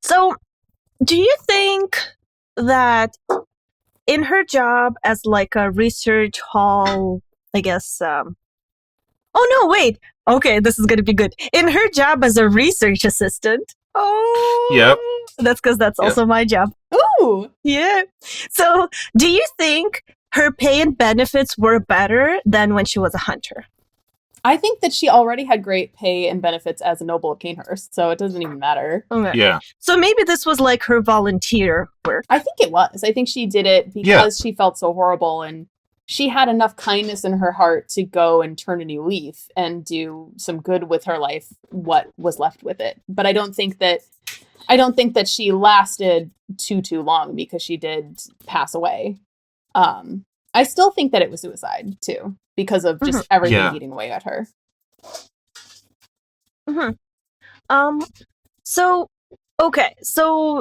[SPEAKER 2] So, do you think that in her job as like a research hall, I guess, oh no, wait. Okay, this is going to be good. In her job as a research assistant. Oh.
[SPEAKER 1] Yep.
[SPEAKER 2] That's because that's also my job.
[SPEAKER 3] Ooh.
[SPEAKER 2] Yeah. So, do you think her pay and benefits were better than when she was a hunter?
[SPEAKER 3] I think that she already had great pay and benefits as a noble of Canehurst, so it doesn't even matter.
[SPEAKER 2] Okay.
[SPEAKER 1] Yeah.
[SPEAKER 2] So maybe this was like her volunteer work.
[SPEAKER 3] I think it was. I think she did it because she felt so horrible, and she had enough kindness in her heart to go and turn a new leaf and do some good with her life, what was left with it. But I don't think that she lasted too long because she did pass away. I still think that it was suicide too, because of just everything eating away at her.
[SPEAKER 2] So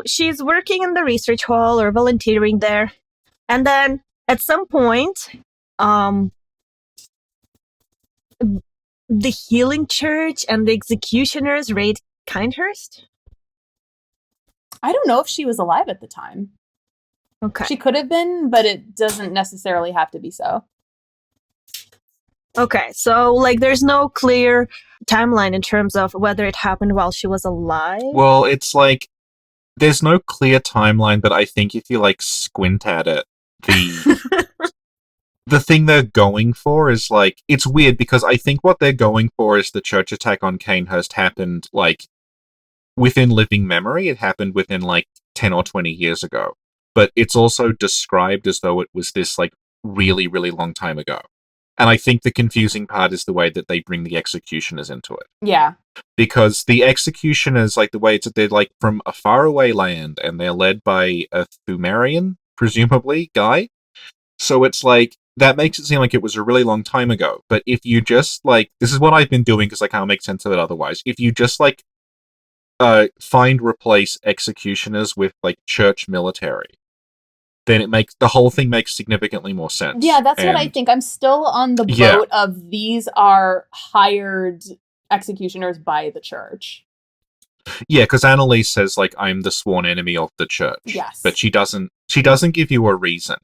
[SPEAKER 2] she's working in the research hall or volunteering there, and then at some point, the healing church and the executioners raid Kindhurst.
[SPEAKER 3] I don't know if she was alive at the time.
[SPEAKER 2] Okay.
[SPEAKER 3] She could have been, but it doesn't necessarily have to be so.
[SPEAKER 2] Okay, so like there's no clear timeline in terms of whether it happened while she was alive?
[SPEAKER 1] Well, it's like there's no clear timeline, but I think if you like squint at it, the thing they're going for is like, it's weird because I think what they're going for is the church attack on Canehurst happened like within living memory. It happened within like 10 or 20 years ago. But it's also described as though it was this like really, really long time ago. And I think the confusing part is the way that they bring the executioners into it.
[SPEAKER 3] Yeah.
[SPEAKER 1] Because the executioners, like the way they're like from a faraway land and they're led by a Thumerian, presumably, guy. So it's like, that makes it seem like it was a really long time ago. But if you just like, this is what I've been doing because I can't make sense of it otherwise. If you just like replace executioners with like church military, then the whole thing makes significantly more sense.
[SPEAKER 3] Yeah, that's what I think. I'm still on the boat of these are hired executioners by the church.
[SPEAKER 1] Yeah, because Annalise says like, I'm the sworn enemy of the church.
[SPEAKER 3] Yes.
[SPEAKER 1] But she doesn't give you a reason.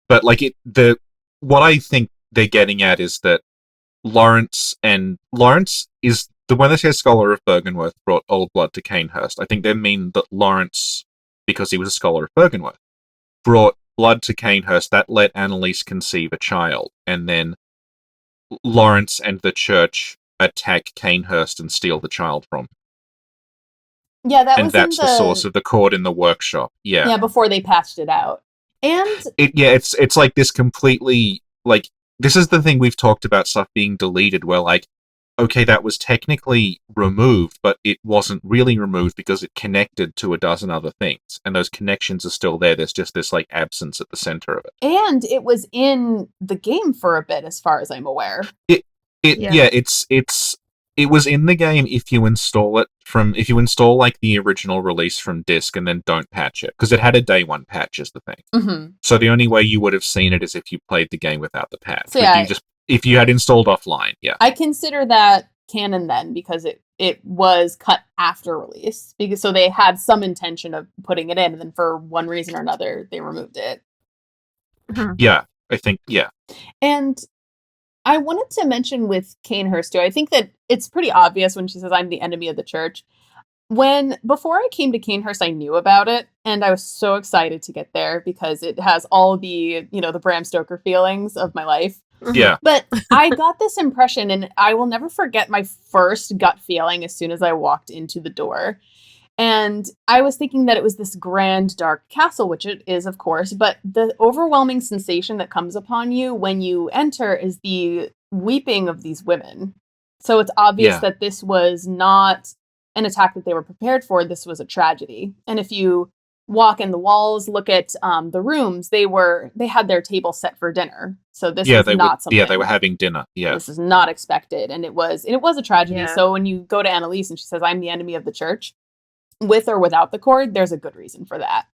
[SPEAKER 1] But like what I think they're getting at is that Lawrence is the when they say Scholar of Bergenworth brought old blood to Canehurst. I think they mean that Lawrence, because he was a Scholar of Bergenworth, brought blood to Canehurst that let Annalise conceive a child, and then Lawrence and the church attack Canehurst and steal the child from him.
[SPEAKER 3] Yeah,
[SPEAKER 1] that's the source of the cord in the workshop. Yeah.
[SPEAKER 3] Yeah, before they patched it out. And
[SPEAKER 1] it's like this completely like this is the thing we've talked about stuff being deleted where like, okay, that was technically removed, but it wasn't really removed because it connected to a dozen other things. And those connections are still there. There's just this like absence at the center of it.
[SPEAKER 3] And it was in the game for a bit, as far as I'm aware.
[SPEAKER 1] It was in the game if you install like the original release from disk and then don't patch it. Because it had a day one patch is the thing.
[SPEAKER 3] Mm-hmm.
[SPEAKER 1] So the only way you would have seen it is if you played the game without the patch.
[SPEAKER 3] So
[SPEAKER 1] if you had installed offline, yeah.
[SPEAKER 3] I consider that canon then because it was cut after release. So they had some intention of putting it in, and then for one reason or another, they removed it.
[SPEAKER 1] Yeah, I think, yeah.
[SPEAKER 3] And I wanted to mention with Canehurst too, I think that it's pretty obvious when she says, I'm the enemy of the church. Before I came to Canehurst, I knew about it, and I was so excited to get there because it has all the, the Bram Stoker feelings of my life.
[SPEAKER 1] Yeah.
[SPEAKER 3] But I got this impression, and I will never forget my first gut feeling as soon as I walked into the door. And I was thinking that it was this grand, dark castle, which it is, of course, but the overwhelming sensation that comes upon you when you enter is the weeping of these women. So it's obvious that this was not an attack that they were prepared for. This was a tragedy. And if you walk in the walls, look at the rooms, they had their table set for dinner. So this is not something.
[SPEAKER 1] Yeah, they were having dinner. Yeah.
[SPEAKER 3] This is not expected. And it was a tragedy.
[SPEAKER 2] Yeah.
[SPEAKER 3] So when you go to Annalise and she says, I'm the enemy of the church, with or without the cord, there's a good reason for that.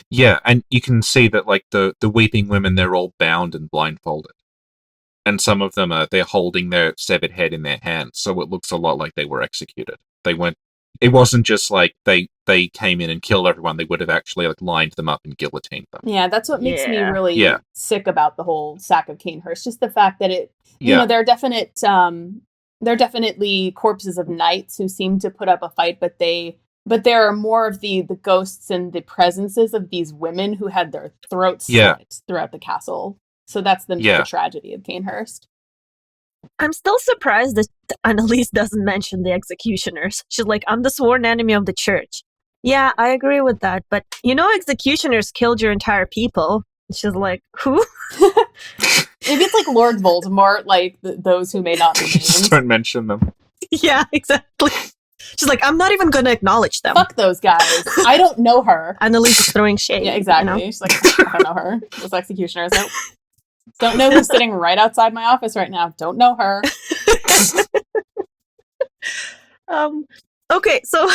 [SPEAKER 1] Yeah, and you can see that like the weeping women, they're all bound and blindfolded. And some of them they're holding their severed head in their hands, so it looks a lot like they were executed. It wasn't just like they came in and killed everyone, they would have actually like lined them up and guillotined them.
[SPEAKER 3] Yeah, that's what makes me really sick about the whole sack of Canehurst. Just the fact that there are definitely corpses of knights who seem to put up a fight, but there are more of the ghosts and the presences of these women who had their throats slit throughout the castle. So that's the tragedy of Canehurst.
[SPEAKER 2] I'm still surprised that Annalise doesn't mention the executioners. She's like, I'm the sworn enemy of the church. Yeah, I agree with that. But executioners killed your entire people. She's like, who?
[SPEAKER 3] Maybe it's like Lord Voldemort, like those who may not be named.
[SPEAKER 1] Just don't mention them.
[SPEAKER 2] Yeah, exactly. She's like, I'm not even going to acknowledge them.
[SPEAKER 3] Fuck those guys. I don't know her.
[SPEAKER 2] Annalise is throwing shade.
[SPEAKER 3] Yeah, exactly. She's like, I don't know her. Those executioners. Don't know who's sitting right outside my office right now. Don't know her.
[SPEAKER 2] Okay, so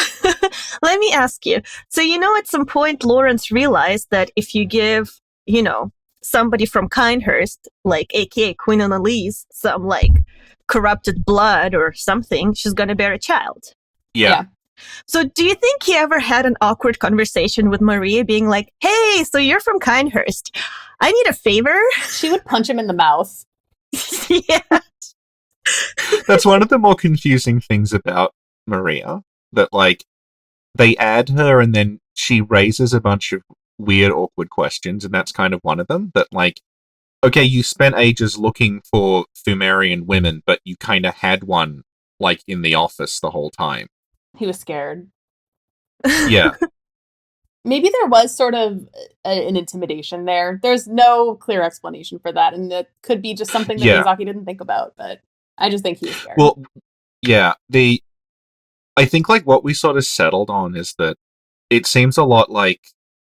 [SPEAKER 2] let me ask you. So, at some point, Lawrence realized that if you give, somebody from Kindhurst, like aka Queen Annalise, some like corrupted blood or something, she's gonna bear a child.
[SPEAKER 1] Yeah.
[SPEAKER 2] So do you think he ever had an awkward conversation with Maria being like, hey, so you're from Kindhurst. I need a favor?
[SPEAKER 3] She would punch him in the mouth.
[SPEAKER 2] Yeah.
[SPEAKER 1] That's one of the more confusing things about Maria, that like they add her and then she raises a bunch of weird, awkward questions, and that's kind of one of them. But like, okay, you spent ages looking for Fumarian women, but you kind of had one like in the office the whole time.
[SPEAKER 3] He was scared.
[SPEAKER 1] Yeah.
[SPEAKER 3] Maybe there was sort of an intimidation there. There's no clear explanation for that, and that could be just something that Miyazaki didn't think about, but I just think he was scared.
[SPEAKER 1] Well, yeah, I think like what we sort of settled on is that it seems a lot like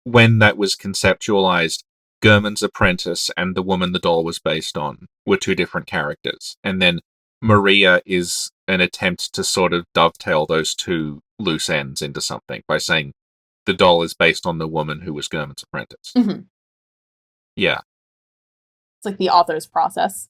[SPEAKER 1] when that was conceptualized, Gurman's apprentice and the woman the doll was based on were two different characters. And then Maria is an attempt to sort of dovetail those two loose ends into something by saying the doll is based on the woman who was Gurman's apprentice.
[SPEAKER 3] Mm-hmm.
[SPEAKER 1] Yeah.
[SPEAKER 3] It's like the author's process.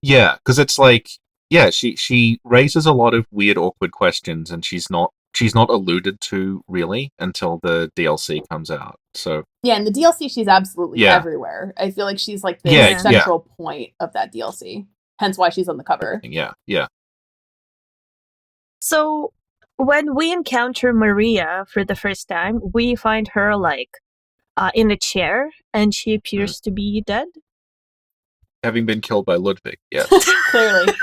[SPEAKER 1] Yeah, because it's like, yeah, she raises a lot of weird, awkward questions, and she's not alluded to really until the DLC comes out. So
[SPEAKER 3] yeah, in the DLC, she's absolutely everywhere. I feel like she's like the central point of that DLC. Hence why she's on the cover.
[SPEAKER 1] Yeah.
[SPEAKER 2] So when we encounter Maria for the first time, we find her like in a chair, and she appears to be dead.
[SPEAKER 1] Having been killed by Ludwig, yes.
[SPEAKER 3] Clearly.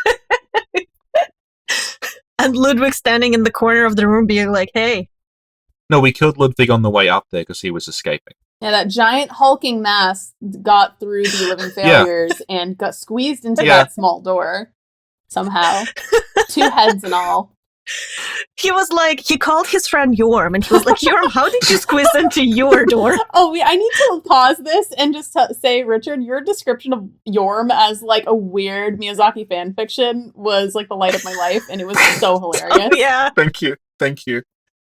[SPEAKER 2] And Ludwig standing in the corner of the room being like, hey.
[SPEAKER 1] No, we killed Ludwig on the way up there because he was escaping.
[SPEAKER 3] Yeah, that giant hulking mass got through the living failures and got squeezed into that small door somehow. 2 heads and all.
[SPEAKER 2] He was like, he called his friend Yorm, and he was like, Yorm, how did you squeeze into your door?
[SPEAKER 3] Oh, I need to pause this and just say, Richard, your description of Yorm as like a weird Miyazaki fan fiction was like the light of my life, and it was so hilarious.
[SPEAKER 2] Oh, yeah.
[SPEAKER 1] Thank you.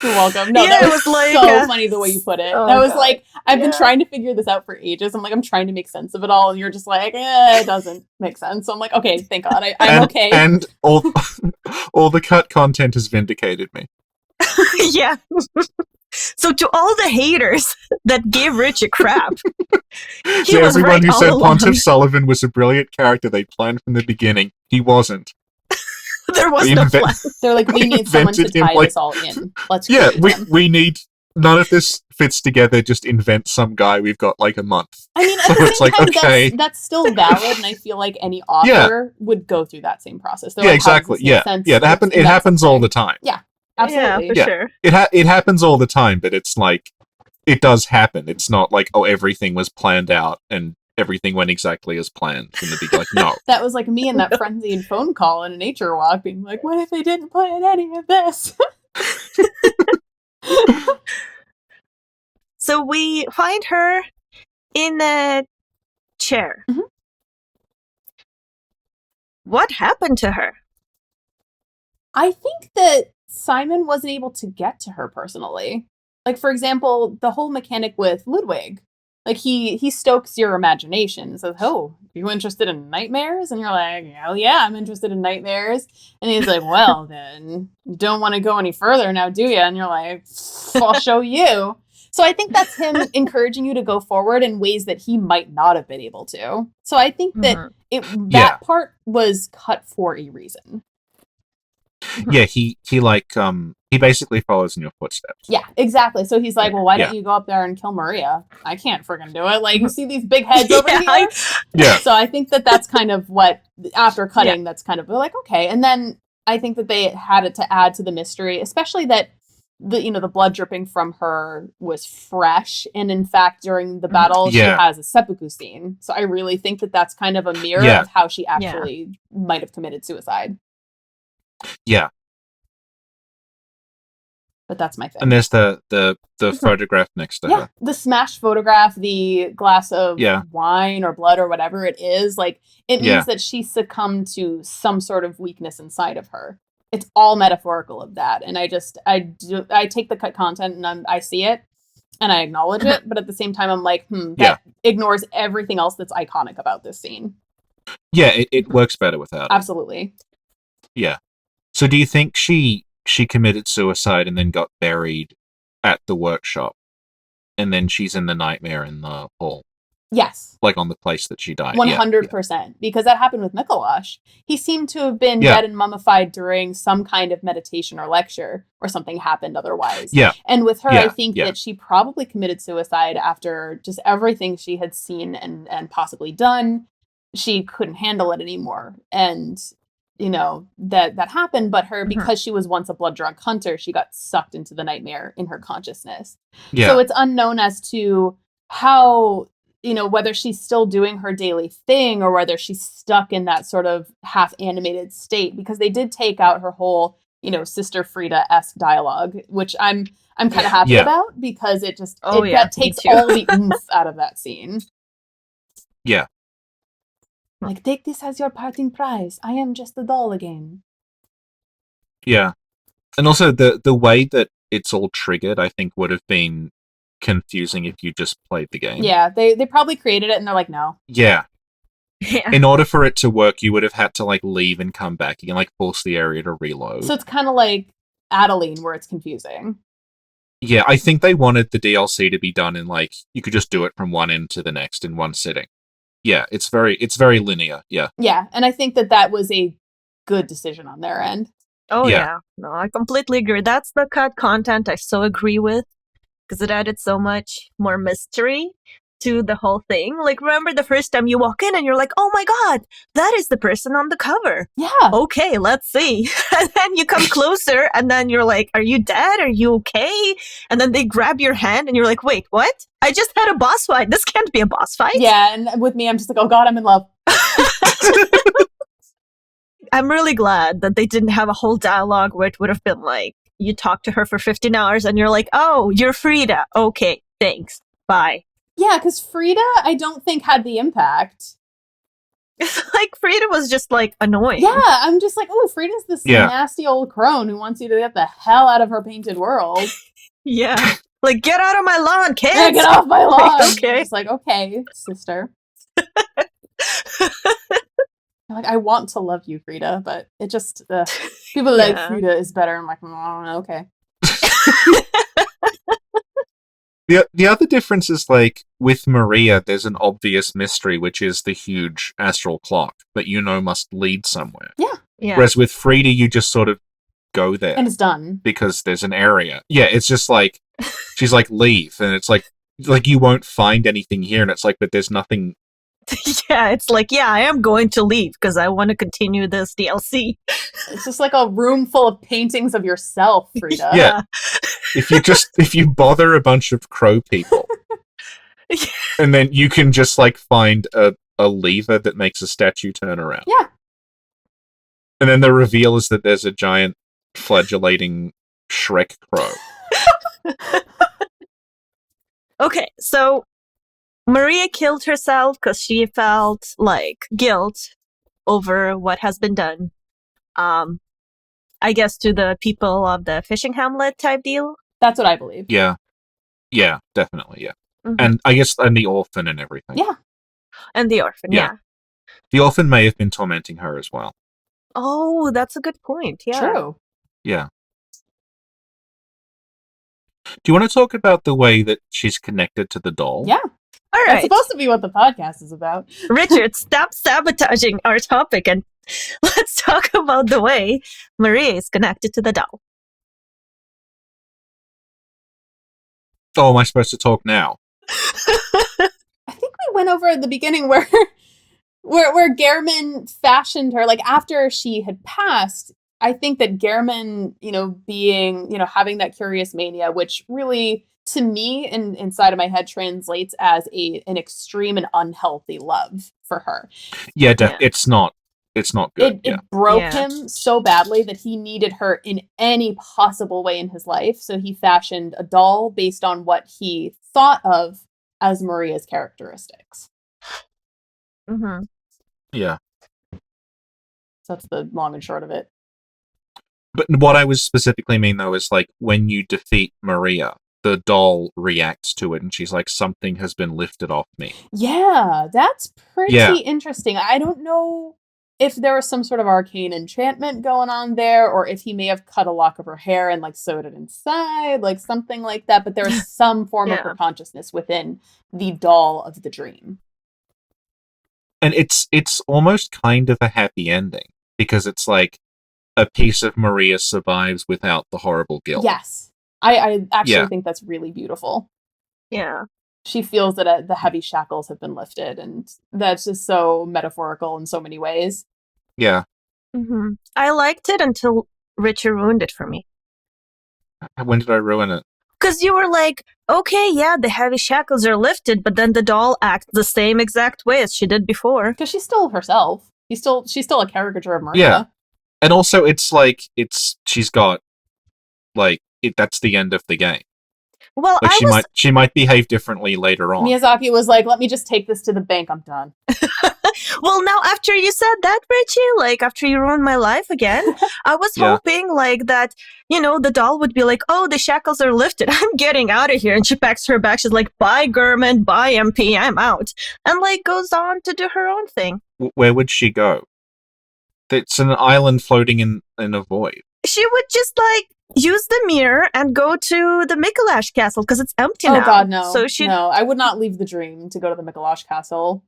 [SPEAKER 3] You're welcome. No,
[SPEAKER 2] Yeah,
[SPEAKER 3] that
[SPEAKER 2] it
[SPEAKER 3] was
[SPEAKER 2] was like,
[SPEAKER 3] so funny the way you put it.
[SPEAKER 2] oh,
[SPEAKER 3] I was
[SPEAKER 2] God.
[SPEAKER 3] like, I've been
[SPEAKER 2] Yeah.
[SPEAKER 3] trying to figure this out for ages. I'm like, I'm trying to make sense of it all, and you're just like, it doesn't make sense. So I'm like, okay, thank God, I'm okay.
[SPEAKER 1] And all the cut content has vindicated me.
[SPEAKER 2] Yeah. So to all the haters that gave Rich a crap, he
[SPEAKER 1] To
[SPEAKER 2] was
[SPEAKER 1] everyone
[SPEAKER 2] right
[SPEAKER 1] who
[SPEAKER 2] all
[SPEAKER 1] said
[SPEAKER 2] along.
[SPEAKER 1] Pontiff Sullivan was a brilliant character they planned from the beginning, he wasn't.
[SPEAKER 2] There was
[SPEAKER 1] We
[SPEAKER 2] no
[SPEAKER 1] inve-
[SPEAKER 2] plan.
[SPEAKER 3] They're like, we need someone to
[SPEAKER 1] invented him,
[SPEAKER 3] tie
[SPEAKER 1] like-
[SPEAKER 3] this all in. Let's
[SPEAKER 1] Yeah,
[SPEAKER 3] create him.
[SPEAKER 1] we need... None of this fits together, just invent some guy, we've got like a month.
[SPEAKER 3] I mean, at
[SPEAKER 1] So
[SPEAKER 3] the
[SPEAKER 1] it's
[SPEAKER 3] same
[SPEAKER 1] like,
[SPEAKER 3] time,
[SPEAKER 1] okay.
[SPEAKER 3] that's still valid, and I feel like any author would go through that same process. They're
[SPEAKER 1] Yeah,
[SPEAKER 3] like, how does
[SPEAKER 1] exactly.
[SPEAKER 3] this make
[SPEAKER 1] Yeah,
[SPEAKER 3] sense?
[SPEAKER 1] yeah. It
[SPEAKER 3] Let's invent
[SPEAKER 1] happens all
[SPEAKER 3] something.
[SPEAKER 1] the time.
[SPEAKER 3] Absolutely.
[SPEAKER 2] Yeah, for sure.
[SPEAKER 1] It happens all the time, but it's like it does happen. It's not like, oh, everything was planned out and everything went exactly as planned from the beginning. Like, no.
[SPEAKER 3] That was like me in that frenzied phone call in a nature walk, being like, what if they didn't plan any of this?
[SPEAKER 2] So we find her in a chair.
[SPEAKER 3] Mhm.
[SPEAKER 2] What happened to her?
[SPEAKER 3] I think that Simon wasn't able to get to her personally. Like, for example, the whole mechanic with Ludwig. Like, he stokes your imagination. Says, oh, you interested in nightmares? And you're like, oh yeah, I'm interested in nightmares. And he's like, well, then, you don't want to go any further now, do you? And you're like, I'll show you. So I think that's him encouraging you to go forward in ways that he might not have been able to. So I think that that part was cut for a reason.
[SPEAKER 1] Yeah, he basically follows in your footsteps.
[SPEAKER 3] Yeah, exactly. So he's like, well, why
[SPEAKER 1] Yeah.
[SPEAKER 3] don't you go up there and kill Maria? I can't friggin' do it. Like, you see these big heads over
[SPEAKER 2] Yeah,
[SPEAKER 3] here?
[SPEAKER 1] Yeah.
[SPEAKER 3] So I think that that's kind of what, after cutting, that's kind of like, okay. And then I think that they had it to add to the mystery, especially that the blood dripping from her was fresh. And in fact, during the battle, she
[SPEAKER 1] Yeah.
[SPEAKER 3] has a seppuku scene. So I really think that that's kind of a mirror
[SPEAKER 1] Yeah.
[SPEAKER 3] of how she actually might have committed suicide.
[SPEAKER 1] Yeah.
[SPEAKER 3] But that's my thing.
[SPEAKER 1] And there's the photograph next to
[SPEAKER 3] Yeah,
[SPEAKER 1] her.
[SPEAKER 3] the smashed photograph, the glass of
[SPEAKER 1] Yeah.
[SPEAKER 3] wine or blood or whatever it is, like, it means
[SPEAKER 1] Yeah.
[SPEAKER 3] that she succumbed to some sort of weakness inside of her. It's all metaphorical of that. And I take the cut content and I see it and I acknowledge it, but at the same time I'm like, that ignores everything else that's iconic about this scene.
[SPEAKER 1] Yeah, it works better without it.
[SPEAKER 3] Absolutely.
[SPEAKER 1] Yeah. So do you think she committed suicide and then got buried at the workshop, and then she's in the nightmare in the hall?
[SPEAKER 3] Yes.
[SPEAKER 1] Like on the place that she died.
[SPEAKER 3] 100%. Because that happened with Mikolash. He seemed to have been dead and mummified during some kind of meditation or lecture, or something happened otherwise.
[SPEAKER 1] Yeah.
[SPEAKER 3] And with her,
[SPEAKER 1] Yeah.
[SPEAKER 3] I think that she probably committed suicide after just everything she had seen and possibly done. She couldn't handle it anymore. And, that happened, but because she was once a blood drunk hunter, she got sucked into the nightmare in her consciousness.
[SPEAKER 1] Yeah.
[SPEAKER 3] So it's unknown as to how, whether she's still doing her daily thing or whether she's stuck in that sort of half animated state, because they did take out her whole, Sister Frida-esque dialogue, which I'm kind of happy about, because it just, that takes all the oomph out of that scene.
[SPEAKER 1] Yeah.
[SPEAKER 3] Like, take this as your parting prize. I am just a doll again.
[SPEAKER 1] Yeah. And also the way that it's all triggered, I think, would have been confusing if you just played the game.
[SPEAKER 3] Yeah, they probably created it and they're like, no.
[SPEAKER 1] Yeah.
[SPEAKER 2] Yeah.
[SPEAKER 1] In order for it to work, you would have had to leave and come back. You can force the area to reload.
[SPEAKER 3] So it's kind of like Adeline, where it's confusing.
[SPEAKER 1] Yeah, I think they wanted the DLC to be done in you could just do it from one end to the next in one sitting. Yeah, it's very linear. Yeah.
[SPEAKER 3] Yeah, and I think that was a good decision on their end.
[SPEAKER 2] Oh, yeah. No, I completely agree. That's the cut content I so agree with, because it added so much more mystery to the whole thing. Remember the first time you walk in and you're like, oh my god, that is the person on the cover.
[SPEAKER 3] Yeah.
[SPEAKER 2] Okay, let's see. And then you come closer and then you're like, are you dead? Are you okay? And then they grab your hand and you're like, wait, what? I just had a boss fight. This can't be a boss fight.
[SPEAKER 3] Yeah, and with me, I'm just like, oh god, I'm in love.
[SPEAKER 2] I'm really glad that they didn't have a whole dialogue where it would have been like, you talk to her for 15 hours and you're like, oh, you're Frida. Okay, thanks. Bye.
[SPEAKER 3] Yeah, because Frida, I don't think, had the impact.
[SPEAKER 2] Like Frida was just like annoying.
[SPEAKER 3] Yeah, I'm just like, oh, Frida's this
[SPEAKER 1] Yeah.
[SPEAKER 3] nasty old crone who wants you to get the hell out of her painted world.
[SPEAKER 2] Yeah. Like, get out of my lawn, kids!
[SPEAKER 3] Yeah, get off my lawn!
[SPEAKER 2] Like, okay.
[SPEAKER 3] I'm just like, okay, sister. Like, I want to love you, Frida, but it just people like
[SPEAKER 2] Yeah.
[SPEAKER 3] Frida is better. I'm like, okay.
[SPEAKER 1] The other difference is, like, with Maria, there's an obvious mystery, which is the huge astral clock that you know must lead somewhere.
[SPEAKER 2] Yeah.
[SPEAKER 1] Whereas with Frida, you just sort of go there
[SPEAKER 3] And it's done.
[SPEAKER 1] because there's an area. Yeah, it's just like, she's like, leave, and it's like you won't find anything here, and it's like, but there's nothing.
[SPEAKER 2] Yeah, it's like, yeah, I am going to leave because I want to continue this DLC.
[SPEAKER 3] It's just like a room full of paintings of yourself, Frida.
[SPEAKER 1] Yeah. If you bother a bunch of crow people, and then you can just like find a lever that makes a statue turn around.
[SPEAKER 3] Yeah.
[SPEAKER 1] And then the reveal is that there's a giant flagellating Shrek crow.
[SPEAKER 2] Okay, so Maria killed herself because she felt like guilt over what has been done. I guess to the people of the fishing hamlet type deal.
[SPEAKER 3] That's what I believe.
[SPEAKER 1] Yeah. Yeah, definitely, yeah.
[SPEAKER 2] Mhm.
[SPEAKER 1] And I guess and the orphan and everything.
[SPEAKER 3] Yeah.
[SPEAKER 2] And the orphan,
[SPEAKER 1] Yeah.
[SPEAKER 2] yeah.
[SPEAKER 1] The orphan may have been tormenting her as well.
[SPEAKER 2] Oh, that's a good point. Yeah.
[SPEAKER 3] True.
[SPEAKER 1] Yeah. Do you want to talk about the way that she's connected to the doll?
[SPEAKER 3] Yeah.
[SPEAKER 2] All
[SPEAKER 3] That's
[SPEAKER 2] right.
[SPEAKER 3] supposed to be what the podcast is about.
[SPEAKER 2] Richard, stop sabotaging our topic and let's talk about the way Maria is connected to the doll.
[SPEAKER 1] Oh, am I supposed to talk now?
[SPEAKER 3] I think we went over at the beginning where Gehrman fashioned her, like after she had passed. I think that Gehrman, being, having that curious mania, which really, to me, inside of my head, translates as an extreme and unhealthy love for her.
[SPEAKER 1] Yeah,
[SPEAKER 2] Yeah.
[SPEAKER 1] it's not good.
[SPEAKER 3] It broke
[SPEAKER 2] Yeah.
[SPEAKER 3] him so badly that he needed her in any possible way in his life. So he fashioned a doll based on what he thought of as Maria's characteristics.
[SPEAKER 2] Mm-hmm.
[SPEAKER 1] Yeah.
[SPEAKER 3] So that's the long and short of it.
[SPEAKER 1] But what I was specifically mean, though, is like when you defeat Maria, the doll reacts to it and she's like, something has been lifted off me.
[SPEAKER 3] Yeah, that's pretty
[SPEAKER 1] Yeah.
[SPEAKER 3] interesting. I don't know if there was some sort of arcane enchantment going on there, or if he may have cut a lock of her hair and like sewed it inside, like something like that. But there is some form of
[SPEAKER 2] Yeah.
[SPEAKER 3] her consciousness within the doll of the dream.
[SPEAKER 1] And it's almost kind of a happy ending because it's like a piece of Maria survives without the horrible guilt.
[SPEAKER 3] Yes. I actually
[SPEAKER 1] Yeah.
[SPEAKER 3] think that's really beautiful.
[SPEAKER 2] Yeah.
[SPEAKER 3] She feels that the heavy shackles have been lifted, and that's just so metaphorical in so many ways.
[SPEAKER 1] Yeah.
[SPEAKER 2] Mm-hmm. I liked it until Richard ruined it for me.
[SPEAKER 1] When did I ruin it?
[SPEAKER 2] Because you were like, okay, yeah, the heavy shackles are lifted, but then the doll acts the same exact way as she did before.
[SPEAKER 3] Because she's still herself. She's still a caricature of Maria.
[SPEAKER 1] Yeah. And also, it's like she's got like that's the end of the game.
[SPEAKER 2] Well,
[SPEAKER 1] Like
[SPEAKER 2] I
[SPEAKER 1] she might behave differently later on.
[SPEAKER 3] Miyazaki was like, let me just take this to the bank, I'm done.
[SPEAKER 2] Well, now after you said that, Richie, like after you ruined my life again, I was
[SPEAKER 1] Yeah.
[SPEAKER 2] hoping like that, the doll would be like, oh, the shackles are lifted. I'm getting out of here. And she packs her bag. She's like, bye, Gurman, bye, MP, I'm out. And like goes on to do her own thing.
[SPEAKER 1] Where would she go? It's an island floating in a void.
[SPEAKER 2] She would just like use the mirror and go to the Mikolash castle because it's empty now.
[SPEAKER 3] Oh god, no.
[SPEAKER 2] So she,
[SPEAKER 3] No, I would not leave the dream to go to the Mikolash castle.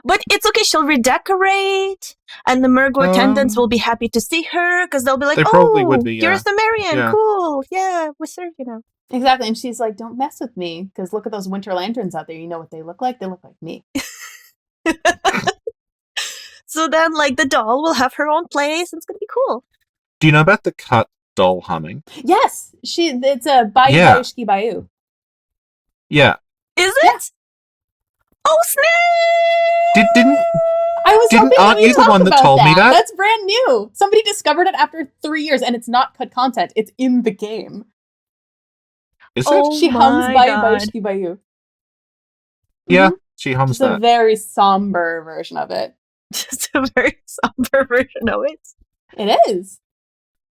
[SPEAKER 2] but it's okay. She'll redecorate, and the Murgo attendants will be happy to see her because they'll be like,
[SPEAKER 1] They
[SPEAKER 2] "Oh,
[SPEAKER 1] probably would be,
[SPEAKER 2] you're
[SPEAKER 1] yeah.
[SPEAKER 2] Sumerian,
[SPEAKER 1] Yeah.
[SPEAKER 2] cool, yeah, we serve you now."
[SPEAKER 3] Exactly, and she's like, don't mess with me, because look at those winter lanterns out there. You know what they look like? They look like me.
[SPEAKER 2] So then, like, the doll will have her own place, and it's gonna be cool.
[SPEAKER 1] Do you know about the cut doll humming?
[SPEAKER 3] Yes, it's a Bayou
[SPEAKER 1] Yeah.
[SPEAKER 3] Bayushki Bayou.
[SPEAKER 1] Yeah.
[SPEAKER 2] Is it? Oh snap!
[SPEAKER 1] Didn't
[SPEAKER 3] I was hoping that
[SPEAKER 1] aren't
[SPEAKER 3] we'd
[SPEAKER 1] you the
[SPEAKER 3] talk
[SPEAKER 1] one that
[SPEAKER 3] about
[SPEAKER 1] told me that?
[SPEAKER 3] That's brand new. Somebody discovered it after 3 years, and it's not cut content. It's in the game.
[SPEAKER 1] Is
[SPEAKER 2] Oh
[SPEAKER 1] it?
[SPEAKER 3] She hums
[SPEAKER 2] my
[SPEAKER 3] Bayou
[SPEAKER 2] God.
[SPEAKER 3] Bayushki Bayou.
[SPEAKER 1] Yeah,
[SPEAKER 3] Mhm.
[SPEAKER 1] she hums
[SPEAKER 3] It's a
[SPEAKER 1] that.
[SPEAKER 3] very somber version of it.
[SPEAKER 2] Just a very somber version of it.
[SPEAKER 3] It is.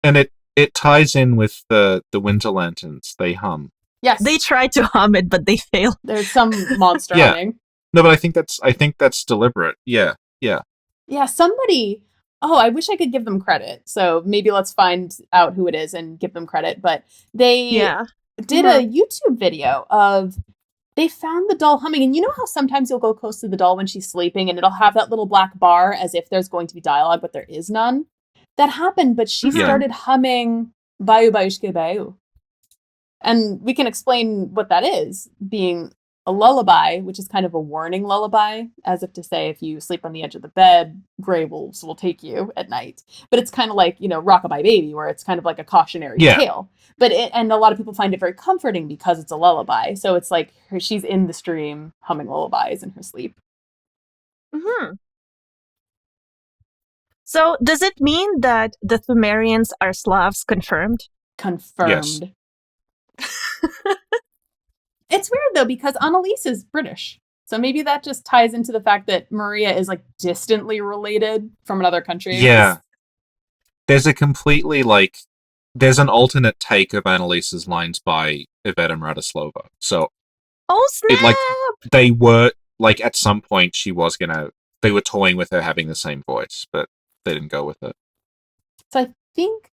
[SPEAKER 1] And it ties in with the Winter Lanterns. They hum.
[SPEAKER 3] Yes.
[SPEAKER 2] They try to hum it, but they fail.
[SPEAKER 3] There's some monster
[SPEAKER 1] Yeah.
[SPEAKER 3] humming.
[SPEAKER 1] No, but I think that's deliberate. Yeah.
[SPEAKER 3] Yeah, somebody. Oh, I wish I could give them credit. So maybe let's find out who it is and give them credit. But they did a YouTube video of they found the doll humming. And you know how sometimes you'll go close to the doll when she's sleeping and it'll have that little black bar as if there's going to be dialogue, but there is none? That happened, but she
[SPEAKER 2] Yeah.
[SPEAKER 3] started humming Bayou Bayoushke Bayou. And we can explain what that is, being a lullaby, which is kind of a warning lullaby, as if to say, if you sleep on the edge of the bed, gray wolves will take you at night. But it's kind of like, Rockabye Baby, where it's kind of like a cautionary tale. But and a lot of people find it very comforting because it's a lullaby. So it's like she's in the stream humming lullabies in her sleep.
[SPEAKER 2] Mm-hmm. So does it mean that the Thumerians are Slavs confirmed?
[SPEAKER 3] Confirmed. Yes. It's weird, though, because Annalise is British. So maybe that just ties into the fact that Maria is, like, distantly related from another country.
[SPEAKER 1] Yeah. There's a completely, there's an alternate take of Annalise's lines by Iveta Mradislava. So,
[SPEAKER 2] oh, snap!
[SPEAKER 1] They were, at some point they were toying with her having the same voice, but they didn't go with it.
[SPEAKER 3] So I think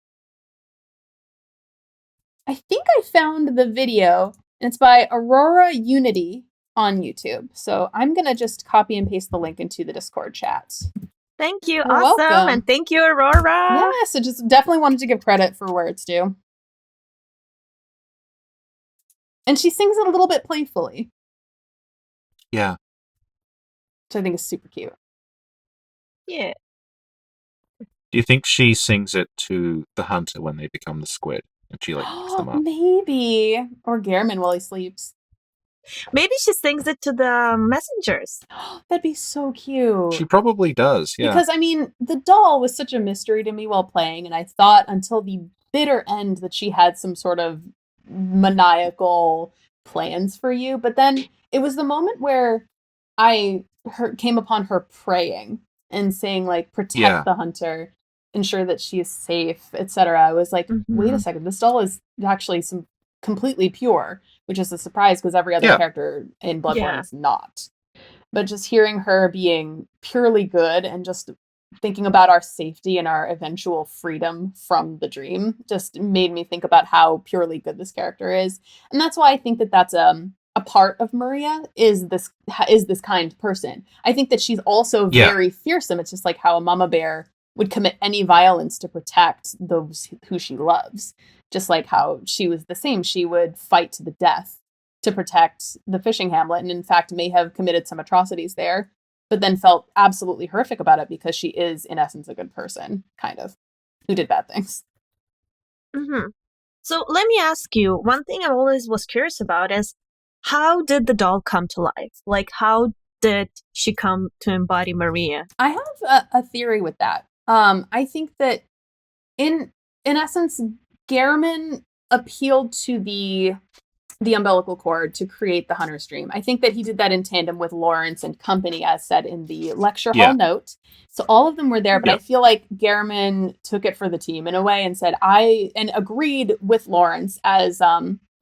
[SPEAKER 3] I found the video. It's by Aurora Unity on YouTube. So I'm going to just copy and paste the link into the Discord chat.
[SPEAKER 2] Thank you.
[SPEAKER 3] You're
[SPEAKER 2] awesome.
[SPEAKER 3] welcome.
[SPEAKER 2] And thank you, Aurora.
[SPEAKER 3] Yeah, so just definitely wanted to give credit for where it's due. And she sings it a little bit playfully.
[SPEAKER 1] Yeah.
[SPEAKER 3] Which I think is super cute.
[SPEAKER 2] Yeah.
[SPEAKER 1] Do you think she sings it to the hunter when they become the squid? And she picks them up?
[SPEAKER 3] Maybe. Or Gehrman while he sleeps.
[SPEAKER 2] Maybe she sings it to the messengers.
[SPEAKER 3] That'd be so cute.
[SPEAKER 1] She probably does, yeah.
[SPEAKER 3] Because, the doll was such a mystery to me while playing, and I thought until the bitter end that she had some sort of maniacal plans for you. But then it was the moment where I came upon her praying and saying, protect the hunter, ensure that she is safe, etc. I was like, wait a second, this doll is actually completely pure, which is a surprise because every other character in Bloodborne is not. But just hearing her being purely good and just thinking about our safety and our eventual freedom from the dream just made me think about how purely good this character is. And that's why I think that that's a part of Maria is this kind person. I think that she's also very fearsome. It's just like how a mama bear would commit any violence to protect those who she loves. Just like how she was the same. She would fight to the death to protect the fishing hamlet, and in fact may have committed some atrocities there, but then felt absolutely horrific about it because she is, in essence, a good person, kind of, who did bad things.
[SPEAKER 2] Mm-hmm. So let me ask you, one thing I always was curious about is, how did the doll come to life? How did she come to embody Maria?
[SPEAKER 3] I have a theory with that. I think that in essence, Gehrman appealed to the umbilical cord to create the Hunter's Dream. I think that he did that in tandem with Lawrence and company, as said in the lecture hall note. So all of them were there, but I feel like Gehrman took it for the team in a way and said, and agreed with Lawrence as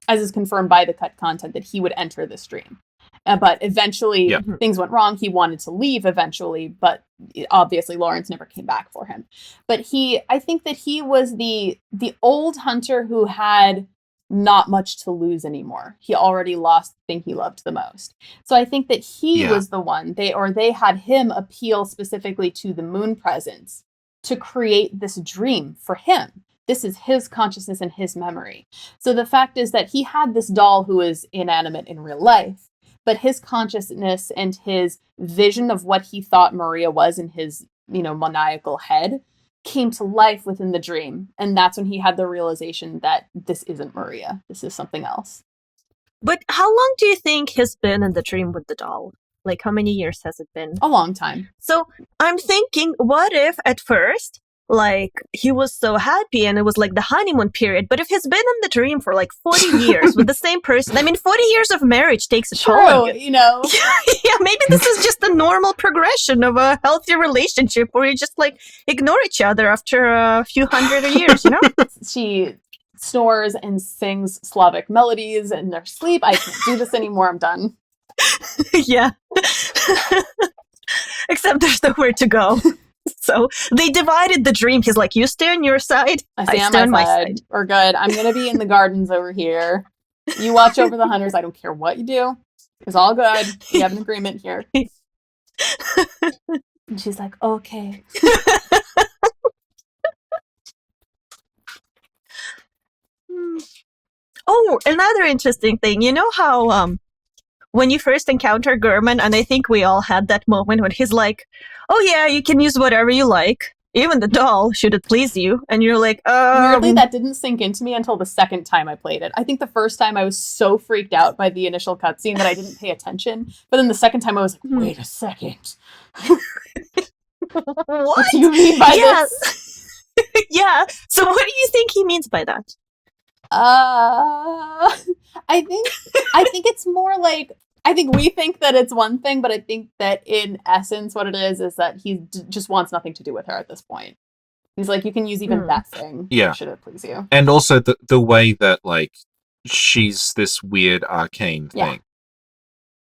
[SPEAKER 3] is confirmed by the cut content that he would enter this dream. But eventually things went wrong. He wanted to leave eventually, but obviously Lawrence never came back for him. But I think that he was the old hunter who had not much to lose anymore. He already lost the thing he loved the most. So I think that he was the one, they had him appeal specifically to the moon presence to create this dream for him. This is his consciousness and his memory. So the fact is that he had this doll who is inanimate in real life, but his consciousness and his vision of what he thought Maria was in his, maniacal head came to life within the dream. And that's when he had the realization that this isn't Maria. This is something else.
[SPEAKER 2] But how long do you think he's been in the dream with the doll? How many years has it been?
[SPEAKER 3] A long time.
[SPEAKER 2] So I'm thinking, what if at first like he was so happy and it was like the honeymoon period. But if he's been in the dream for like 40 years with the same person, I mean, 40 years of marriage takes a toll on
[SPEAKER 3] True,
[SPEAKER 2] you.
[SPEAKER 3] you know.
[SPEAKER 2] Yeah, maybe this is just the normal progression of a healthy relationship where you just like ignore each other after a few hundred years, you know?
[SPEAKER 3] She snores and sings Slavic melodies in their sleep. I can't do this anymore. I'm done.
[SPEAKER 2] Yeah. Except there's nowhere to go. So they divided the dream. He's like, you stay on your side,
[SPEAKER 3] I stay on my side. We're good. I'm going to be in the gardens over here. You watch over the hunters. I don't care what you do. It's all good. We have an agreement here. And she's like, okay.
[SPEAKER 2] Oh, another interesting thing. You know how when you first encounter Gurman, and I think we all had that moment when he's like, oh yeah, you can use whatever you like, even the doll, should it please you. And you're like,
[SPEAKER 3] Weirdly, that didn't sink into me until the second time I played it. I think the first time I was so freaked out by the initial cutscene that I didn't pay attention. But then the second time I was like, wait a second. What do you mean by this?
[SPEAKER 2] Yeah. So what do you think he means by that?
[SPEAKER 3] I think it's more like, I think we think that it's one thing, but I think that in essence what it is that he just wants nothing to do with her at this point. He's like, you can use even that thing.
[SPEAKER 1] Yeah.
[SPEAKER 3] Should it please you?
[SPEAKER 1] And also the way that, like, she's this weird arcane thing.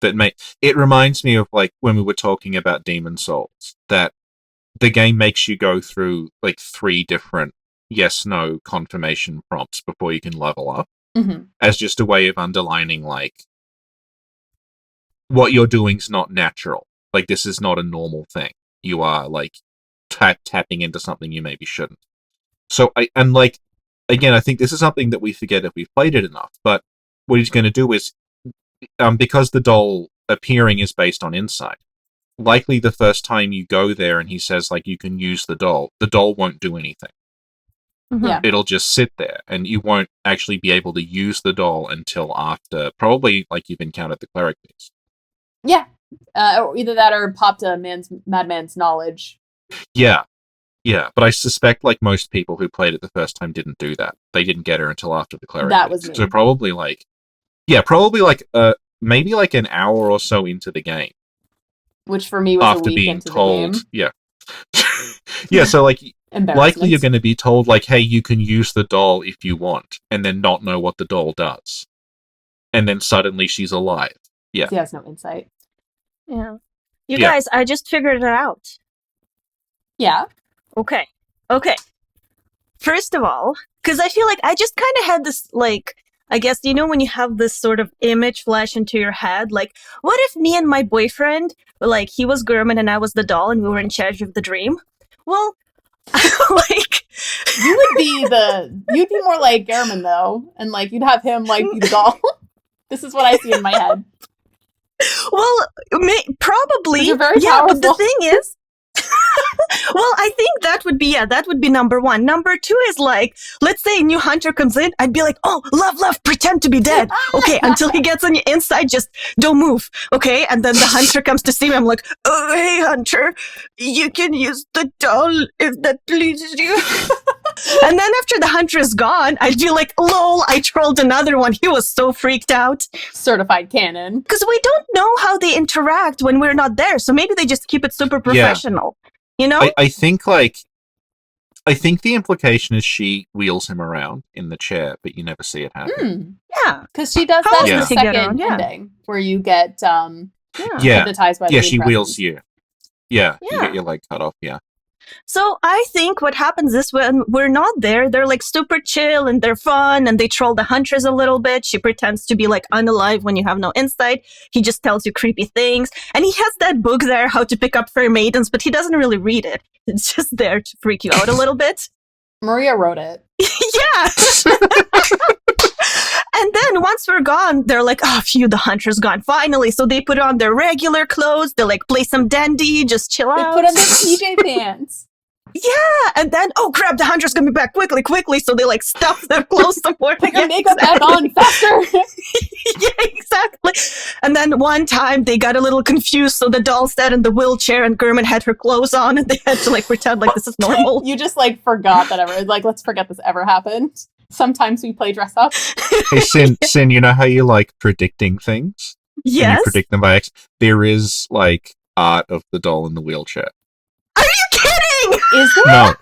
[SPEAKER 1] That it reminds me of, like, when we were talking about Demon Souls, that the game makes you go through, like, 3 different yes-no confirmation prompts before you can level up.
[SPEAKER 3] Mm-hmm.
[SPEAKER 1] As just a way of underlining, like, what you're doing's not natural. Like, this is not a normal thing. You are, like, tapping into something you maybe shouldn't. So, again, I think this is something that we forget if we've played it enough, but what he's going to do is, because the doll appearing is based on insight, likely the first time you go there and he says, like, you can use the doll won't do anything.
[SPEAKER 2] Mm-hmm.
[SPEAKER 3] Yeah.
[SPEAKER 1] It'll just sit there, and you won't actually be able to use the doll until after, probably, like, you've encountered the cleric piece.
[SPEAKER 3] Yeah. Or either that or popped a madman's knowledge.
[SPEAKER 1] Yeah. Yeah, but I suspect, like, most people who played it the first time didn't do that. They didn't get her until after the cleric
[SPEAKER 3] That
[SPEAKER 1] piece.
[SPEAKER 3] was me.
[SPEAKER 1] So probably, maybe, like, an hour or so into the game.
[SPEAKER 3] Which for me was
[SPEAKER 1] After
[SPEAKER 3] a week
[SPEAKER 1] being
[SPEAKER 3] into
[SPEAKER 1] told,
[SPEAKER 3] the game.
[SPEAKER 1] yeah. Yeah, so, like, likely you're
[SPEAKER 3] Embarrassment.
[SPEAKER 1] going to be told, like, hey, you can use the doll if you want, and then not know what the doll does. And then suddenly she's alive. Yeah.
[SPEAKER 3] He has no insight.
[SPEAKER 2] Yeah. You guys, I just figured it out.
[SPEAKER 3] Yeah.
[SPEAKER 2] Okay. First of all, because I feel like I just kind of had this, like, I guess, you know, when you have this sort of image flash into your head, like, what if me and my boyfriend, like, he was Gurman and I was the doll and we were in charge of the dream? Well, like...
[SPEAKER 3] You'd be more like Gehrman, though. And, like, you'd have him, like, be the doll. This is what I see in my head.
[SPEAKER 2] Well, probably.
[SPEAKER 3] You're very
[SPEAKER 2] yeah,
[SPEAKER 3] powerful.
[SPEAKER 2] but the thing is... Well, I think that would be number 1. Number 2 is like, let's say a new hunter comes in, I'd be like, oh, love, pretend to be dead. Okay, until he gets on your inside, just don't move. Okay, and then the hunter comes to see me, I'm like, oh, hey, hunter, you can use the doll if that pleases you. And then after the hunter is gone, I'd be like, lol, I trolled another one. He was so freaked out.
[SPEAKER 3] Certified canon.
[SPEAKER 2] Because we don't know how they interact when we're not there, so maybe they just keep it super professional. You know?
[SPEAKER 1] I think the implication is she wheels him around in the chair, but you never see it happen.
[SPEAKER 2] Yeah.
[SPEAKER 3] Because she does
[SPEAKER 2] How
[SPEAKER 3] that
[SPEAKER 2] else
[SPEAKER 3] in the
[SPEAKER 2] does he get
[SPEAKER 3] second
[SPEAKER 2] around? Yeah.
[SPEAKER 3] ending, where you get
[SPEAKER 1] Yeah.
[SPEAKER 3] hypnotized by the
[SPEAKER 1] Yeah,
[SPEAKER 3] lead
[SPEAKER 1] she wheels
[SPEAKER 3] presence.
[SPEAKER 1] you. Yeah, you
[SPEAKER 2] Yeah.
[SPEAKER 1] get your leg cut off, yeah.
[SPEAKER 2] So I think what happens is when we're not there, they're like super chill and they're fun and they troll the huntress a little bit. She pretends to be like unalive when you have no insight. He just tells you creepy things. And he has that book there, How to Pick Up Fair Maidens, but he doesn't really read it. It's just there to freak you out a little bit.
[SPEAKER 3] Maria wrote it.
[SPEAKER 2] Yeah. And then once we're gone, they're like, oh, phew, the hunter's gone. Finally. So they put on their regular clothes. They like play some dandy, just chill
[SPEAKER 3] They
[SPEAKER 2] out.
[SPEAKER 3] put on their PJ pants.
[SPEAKER 2] Yeah, and then, oh crap, the hunter's coming back quickly. So they like stuff their clothes somewhere.
[SPEAKER 3] Put your makeup back on faster.
[SPEAKER 2] Yeah, exactly. And then one time they got a little confused, so the doll sat in the wheelchair and German had her clothes on and they had to like pretend like this is normal.
[SPEAKER 3] You just like forgot that ever. Like, let's forget this ever happened. Sometimes we play dress up.
[SPEAKER 1] Hey, Sin, you know how you like predicting things? And you
[SPEAKER 2] Yes.
[SPEAKER 1] predict them by X? There is like art of the doll in the wheelchair.
[SPEAKER 2] Are you kidding?
[SPEAKER 3] Is there?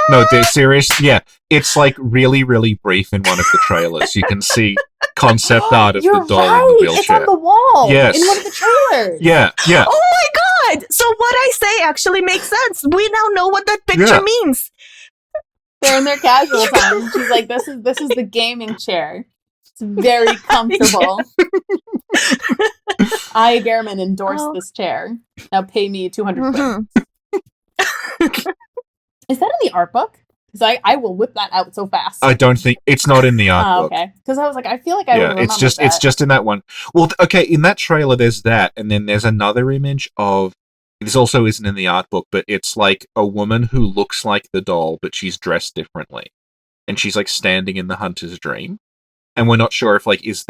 [SPEAKER 1] No, they're serious. Yeah, it's like really, really brief in one of the trailers. You can see concept art of
[SPEAKER 3] You're
[SPEAKER 1] the doll
[SPEAKER 3] right.
[SPEAKER 1] in the
[SPEAKER 3] It's
[SPEAKER 1] wheelchair.
[SPEAKER 3] on the wall.
[SPEAKER 1] Yes.
[SPEAKER 3] In one of the trailers.
[SPEAKER 1] Yeah.
[SPEAKER 2] Oh my god! So what I say actually makes sense. We now know what that picture
[SPEAKER 1] Yeah.
[SPEAKER 2] means.
[SPEAKER 3] They're in their casual time. She's like, this is the gaming chair. It's very comfortable. I, Gehrman, endorse
[SPEAKER 2] Oh.
[SPEAKER 3] this chair. Now pay me 200 quid.
[SPEAKER 2] Mhm.
[SPEAKER 3] Is that in the art book? Because I will whip that out so fast.
[SPEAKER 1] I don't think it's not in the art book.
[SPEAKER 3] Okay. Because I was like, I feel like I would
[SPEAKER 1] Yeah,
[SPEAKER 3] remember
[SPEAKER 1] it's just in that one. Well, okay, in that trailer there's that, and then there's another image of this also isn't in the art book, but it's like a woman who looks like the doll, but she's dressed differently, and she's like standing in the hunter's dream, and we're not sure if like is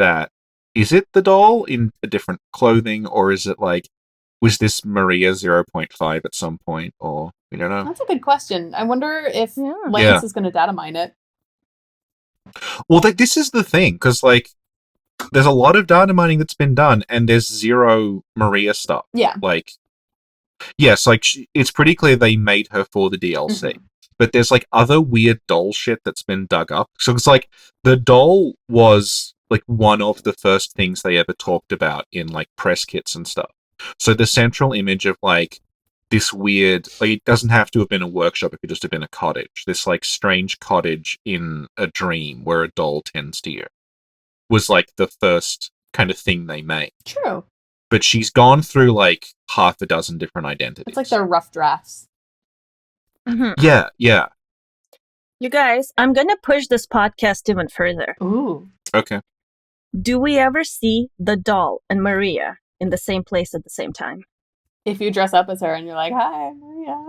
[SPEAKER 1] it the doll in a different clothing, or is it like was this Maria 0.5 at some point, or we don't know.
[SPEAKER 3] That's a good question. I wonder if
[SPEAKER 2] Yeah.
[SPEAKER 3] Lance is going to data mine it.
[SPEAKER 1] Well, this is the thing, because like there's a lot of data mining that's been done, and there's zero Maria stuff.
[SPEAKER 3] Yeah.
[SPEAKER 1] Like, yes, like it's pretty clear they made her for the DLC, but there's like other weird doll shit that's been dug up. So it's like the doll was like one of the first things they ever talked about in like press kits and stuff. So the central image of like this weird, like it doesn't have to have been a workshop, it could just have been a cottage. This like strange cottage in a dream where a doll tends to you was like the first kind of thing they made.
[SPEAKER 3] True.
[SPEAKER 1] But she's gone through like half a dozen different identities.
[SPEAKER 3] It's like their rough drafts.
[SPEAKER 2] Mhm.
[SPEAKER 1] Yeah.
[SPEAKER 2] You guys, I'm gonna push this podcast even further.
[SPEAKER 3] Ooh.
[SPEAKER 1] Okay.
[SPEAKER 2] Do we ever see the doll and Maria in the same place at the same time?
[SPEAKER 3] If you dress up as her and you're like, hi, Maria.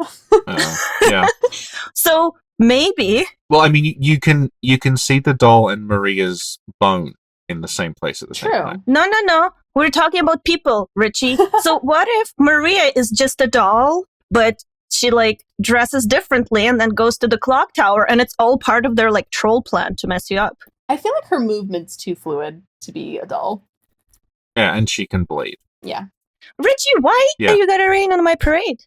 [SPEAKER 1] Yeah.
[SPEAKER 2] So maybe.
[SPEAKER 1] Well, I mean, you can see the doll and Maria's bone in the same place at the same
[SPEAKER 3] True.
[SPEAKER 1] time.
[SPEAKER 2] No. We're talking about people, Richie. So what if Maria is just a doll, but she like dresses differently and then goes to the clock tower and it's all part of their like troll plan to mess you up?
[SPEAKER 3] I feel like her movement's too fluid to be a doll.
[SPEAKER 1] Yeah, and she can bleed.
[SPEAKER 3] Yeah.
[SPEAKER 2] Richie, why
[SPEAKER 1] Yeah.
[SPEAKER 2] are you gonna rain on my parade?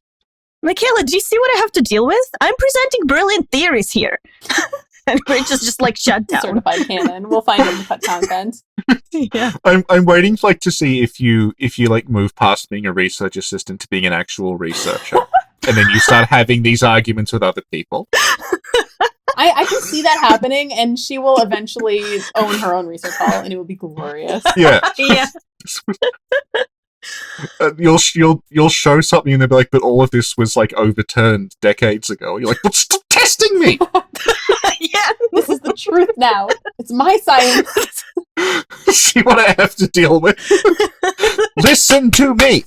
[SPEAKER 2] Michela, do you see what I have to deal with? I'm presenting brilliant theories here. And Rich is just like shut down.
[SPEAKER 3] Certified canon. We'll find in the cut content.
[SPEAKER 2] Yeah.
[SPEAKER 1] I'm waiting like to see if you like move past being a research assistant to being an actual researcher, and then you start having these arguments with other people.
[SPEAKER 3] I can see that happening, and she will eventually own her own research hall, and it will be glorious.
[SPEAKER 1] Yeah.
[SPEAKER 2] Yeah.
[SPEAKER 1] You'll show something and they'll be like, but all of this was like overturned decades ago. You're like, but stop testing me.
[SPEAKER 2] Yeah.
[SPEAKER 3] This is the truth now. It's my science.
[SPEAKER 1] See what I have to deal with. Listen to me.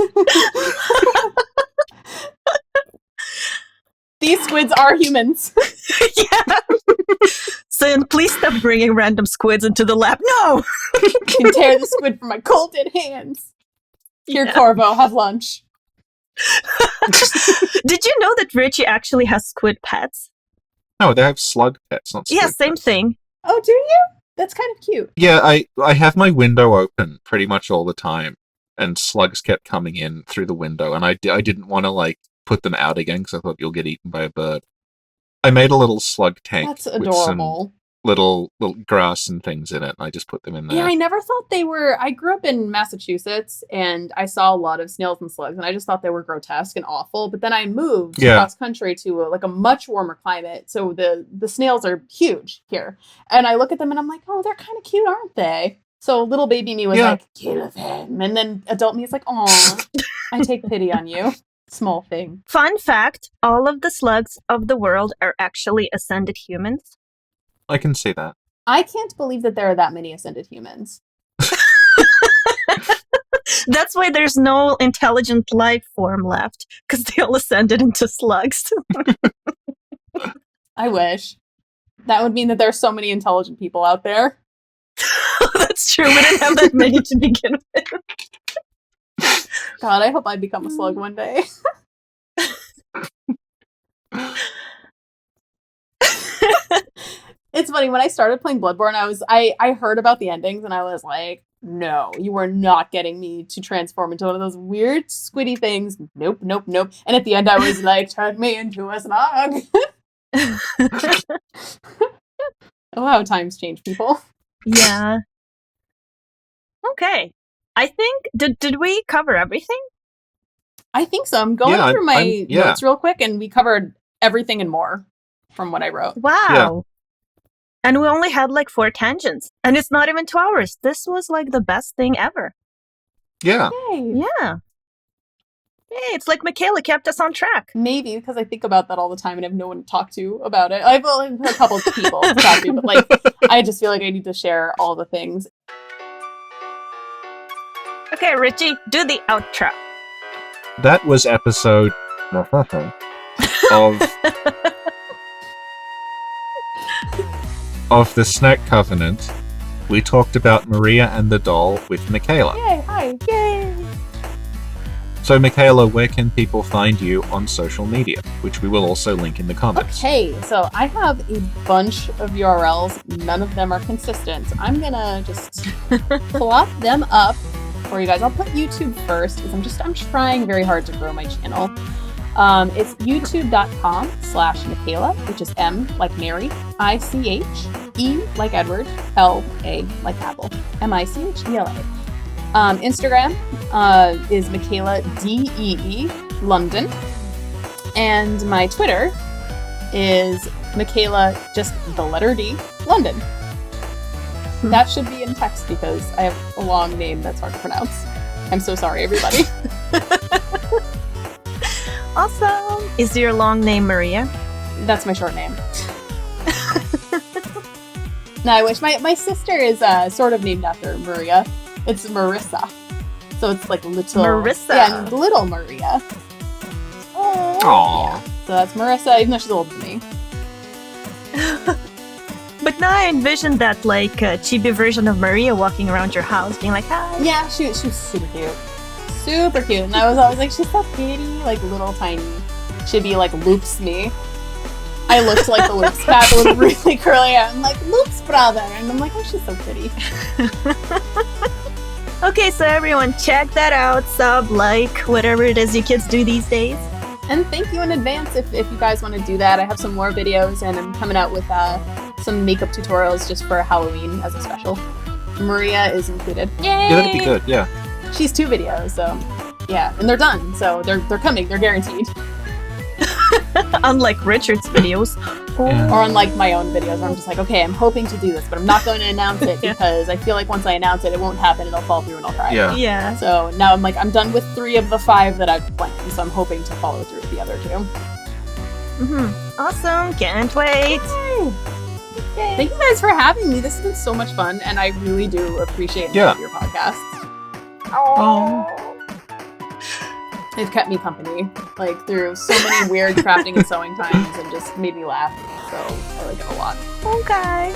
[SPEAKER 3] These squids are humans.
[SPEAKER 2] Yeah. So please stop bringing random squids into the lab. No.
[SPEAKER 3] Can tear the squid from my cold dead hands. Here,
[SPEAKER 2] Yeah.
[SPEAKER 3] Corvo, have lunch.
[SPEAKER 2] Did you know that Richie actually has squid pets?
[SPEAKER 1] No, they have slug pets, not squid
[SPEAKER 2] Yeah, same
[SPEAKER 1] pets.
[SPEAKER 2] thing.
[SPEAKER 3] Oh, do you? That's kind of cute.
[SPEAKER 1] Yeah, I have my window open pretty much all the time, and slugs kept coming in through the window, and I didn't want to like put them out again because I thought you'll get eaten by a bird. I made a little slug tank
[SPEAKER 3] That's
[SPEAKER 1] with some
[SPEAKER 3] adorable.
[SPEAKER 1] little grass and things in it, and I just put them in there.
[SPEAKER 3] Yeah, I never thought they were. I grew up in Massachusetts, and I saw a lot of snails and slugs, and I just thought they were grotesque and awful. But then I moved
[SPEAKER 1] Yeah.
[SPEAKER 3] across country to a much warmer climate, so the snails are huge here. And I look at them, and I'm like, oh, they're kind of cute, aren't they? So little baby me was
[SPEAKER 1] Yeah.
[SPEAKER 3] like, kill them, and then adult me is like, aw, I take pity on you. Small thing.
[SPEAKER 2] Fun fact, all of the slugs of the world are actually ascended humans.
[SPEAKER 1] I can see that.
[SPEAKER 3] I can't believe that there are that many ascended humans.
[SPEAKER 2] That's why there's no intelligent life form left, because they all ascended into slugs.
[SPEAKER 3] I wish. That would mean that there's so many intelligent people out there.
[SPEAKER 2] That's true. We didn't have that many to begin with.
[SPEAKER 3] God, I hope I become a slug one day. It's funny, when I started playing Bloodborne, I heard about the endings and I was like, no, you are not getting me to transform into one of those weird squiddy things. Nope, nope, nope. And at the end I was like, turn me into a slug. Oh, how times change, people.
[SPEAKER 2] Yeah. Okay. I think did we cover everything?
[SPEAKER 3] I think so. I'm going through my notes real quick, and we covered everything and more from what I wrote.
[SPEAKER 2] Wow.
[SPEAKER 1] Yeah.
[SPEAKER 2] And we only had like 4 tangents. And it's not even 2 hours. This was like the best thing ever.
[SPEAKER 1] Yeah.
[SPEAKER 3] Yay.
[SPEAKER 2] Yeah. Hey, it's like Michela kept us on track.
[SPEAKER 3] Maybe because I think about that all the time and I have no one to talk to about it. I've a couple of people to talk to, but like I just feel like I need to share all the things.
[SPEAKER 2] Okay, Richie, do the outro.
[SPEAKER 1] That was episode of the Snack Covenant. We talked about Maria and the doll with Michela.
[SPEAKER 3] Yay, hi. Yay.
[SPEAKER 1] So, Michela, where can people find you on social media? Which we will also link in the comments.
[SPEAKER 3] Okay, so I have a bunch of URLs. None of them are consistent. So I'm gonna just plop them up for you guys. I'll put YouTube first because I'm trying very hard to grow my channel. It's youtube.com/Michela, which is M like Mary, ICH, E like Edward, LA like Apple, MICHELA. Instagram is Michela DEE London, and my Twitter is Michela just the letter D London. That should be in text because I have a long name that's hard to pronounce. I'm so sorry, everybody.
[SPEAKER 2] Awesome. Is your long name Maria?
[SPEAKER 3] That's my short name. No, I wish. My sister is sort of named after Maria. It's Marissa. So it's like little...
[SPEAKER 2] Marissa.
[SPEAKER 3] Yeah, little Maria.
[SPEAKER 1] Aww.
[SPEAKER 3] Yeah. So that's Marissa, even though she's older than me.
[SPEAKER 2] But now I envision that like chibi version of Maria walking around your house being like, hi.
[SPEAKER 3] Yeah, she was super cute. Super cute. And I was always like, she's so pretty. Like little tiny chibi like loops me. I looked like the Loops cat with really curly hair. I'm like, Loops brother. And I'm like, oh, she's so pretty.
[SPEAKER 2] Okay, so everyone check that out. Sub, like, whatever it is you kids do these days.
[SPEAKER 3] And thank you in advance if you guys want to do that. I have some more videos and I'm coming out with some makeup tutorials just for Halloween as a special. Maria is included. Yay!
[SPEAKER 1] Yeah, that'd be good, yeah.
[SPEAKER 3] She's 2 videos, so yeah. And they're done, so they're coming. They're guaranteed.
[SPEAKER 2] Unlike Richard's videos.
[SPEAKER 1] Yeah.
[SPEAKER 3] Or unlike my own videos where I'm just like, okay, I'm hoping to do this, but I'm not going to announce it because I feel like once I announce it, it won't happen and I'll fall through and I'll cry.
[SPEAKER 1] Yeah.
[SPEAKER 2] Yeah.
[SPEAKER 3] So now I'm like, I'm done with 3 of the 5 that I've planned, so I'm hoping to follow through with the other 2.
[SPEAKER 2] Mm-hmm. Awesome. Can't wait.
[SPEAKER 3] Yay. Thank you guys for having me. This has been so much fun, and I really do appreciate your podcasts.
[SPEAKER 2] Oh.
[SPEAKER 3] They've kept me company, like through so many weird crafting and sewing times, and just made me laugh. So I like it a lot.
[SPEAKER 2] Okay.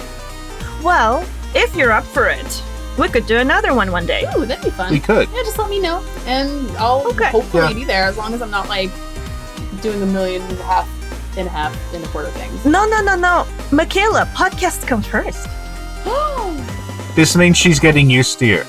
[SPEAKER 2] Well, if you're up for it, we could do another one day.
[SPEAKER 3] Ooh, that'd be fun.
[SPEAKER 1] We could.
[SPEAKER 3] Yeah, just let me know, and I'll hopefully be there as long as I'm not like doing a million and a half and a quarter things.
[SPEAKER 2] No. Michela, podcast comes first.
[SPEAKER 1] This means she's getting used to you.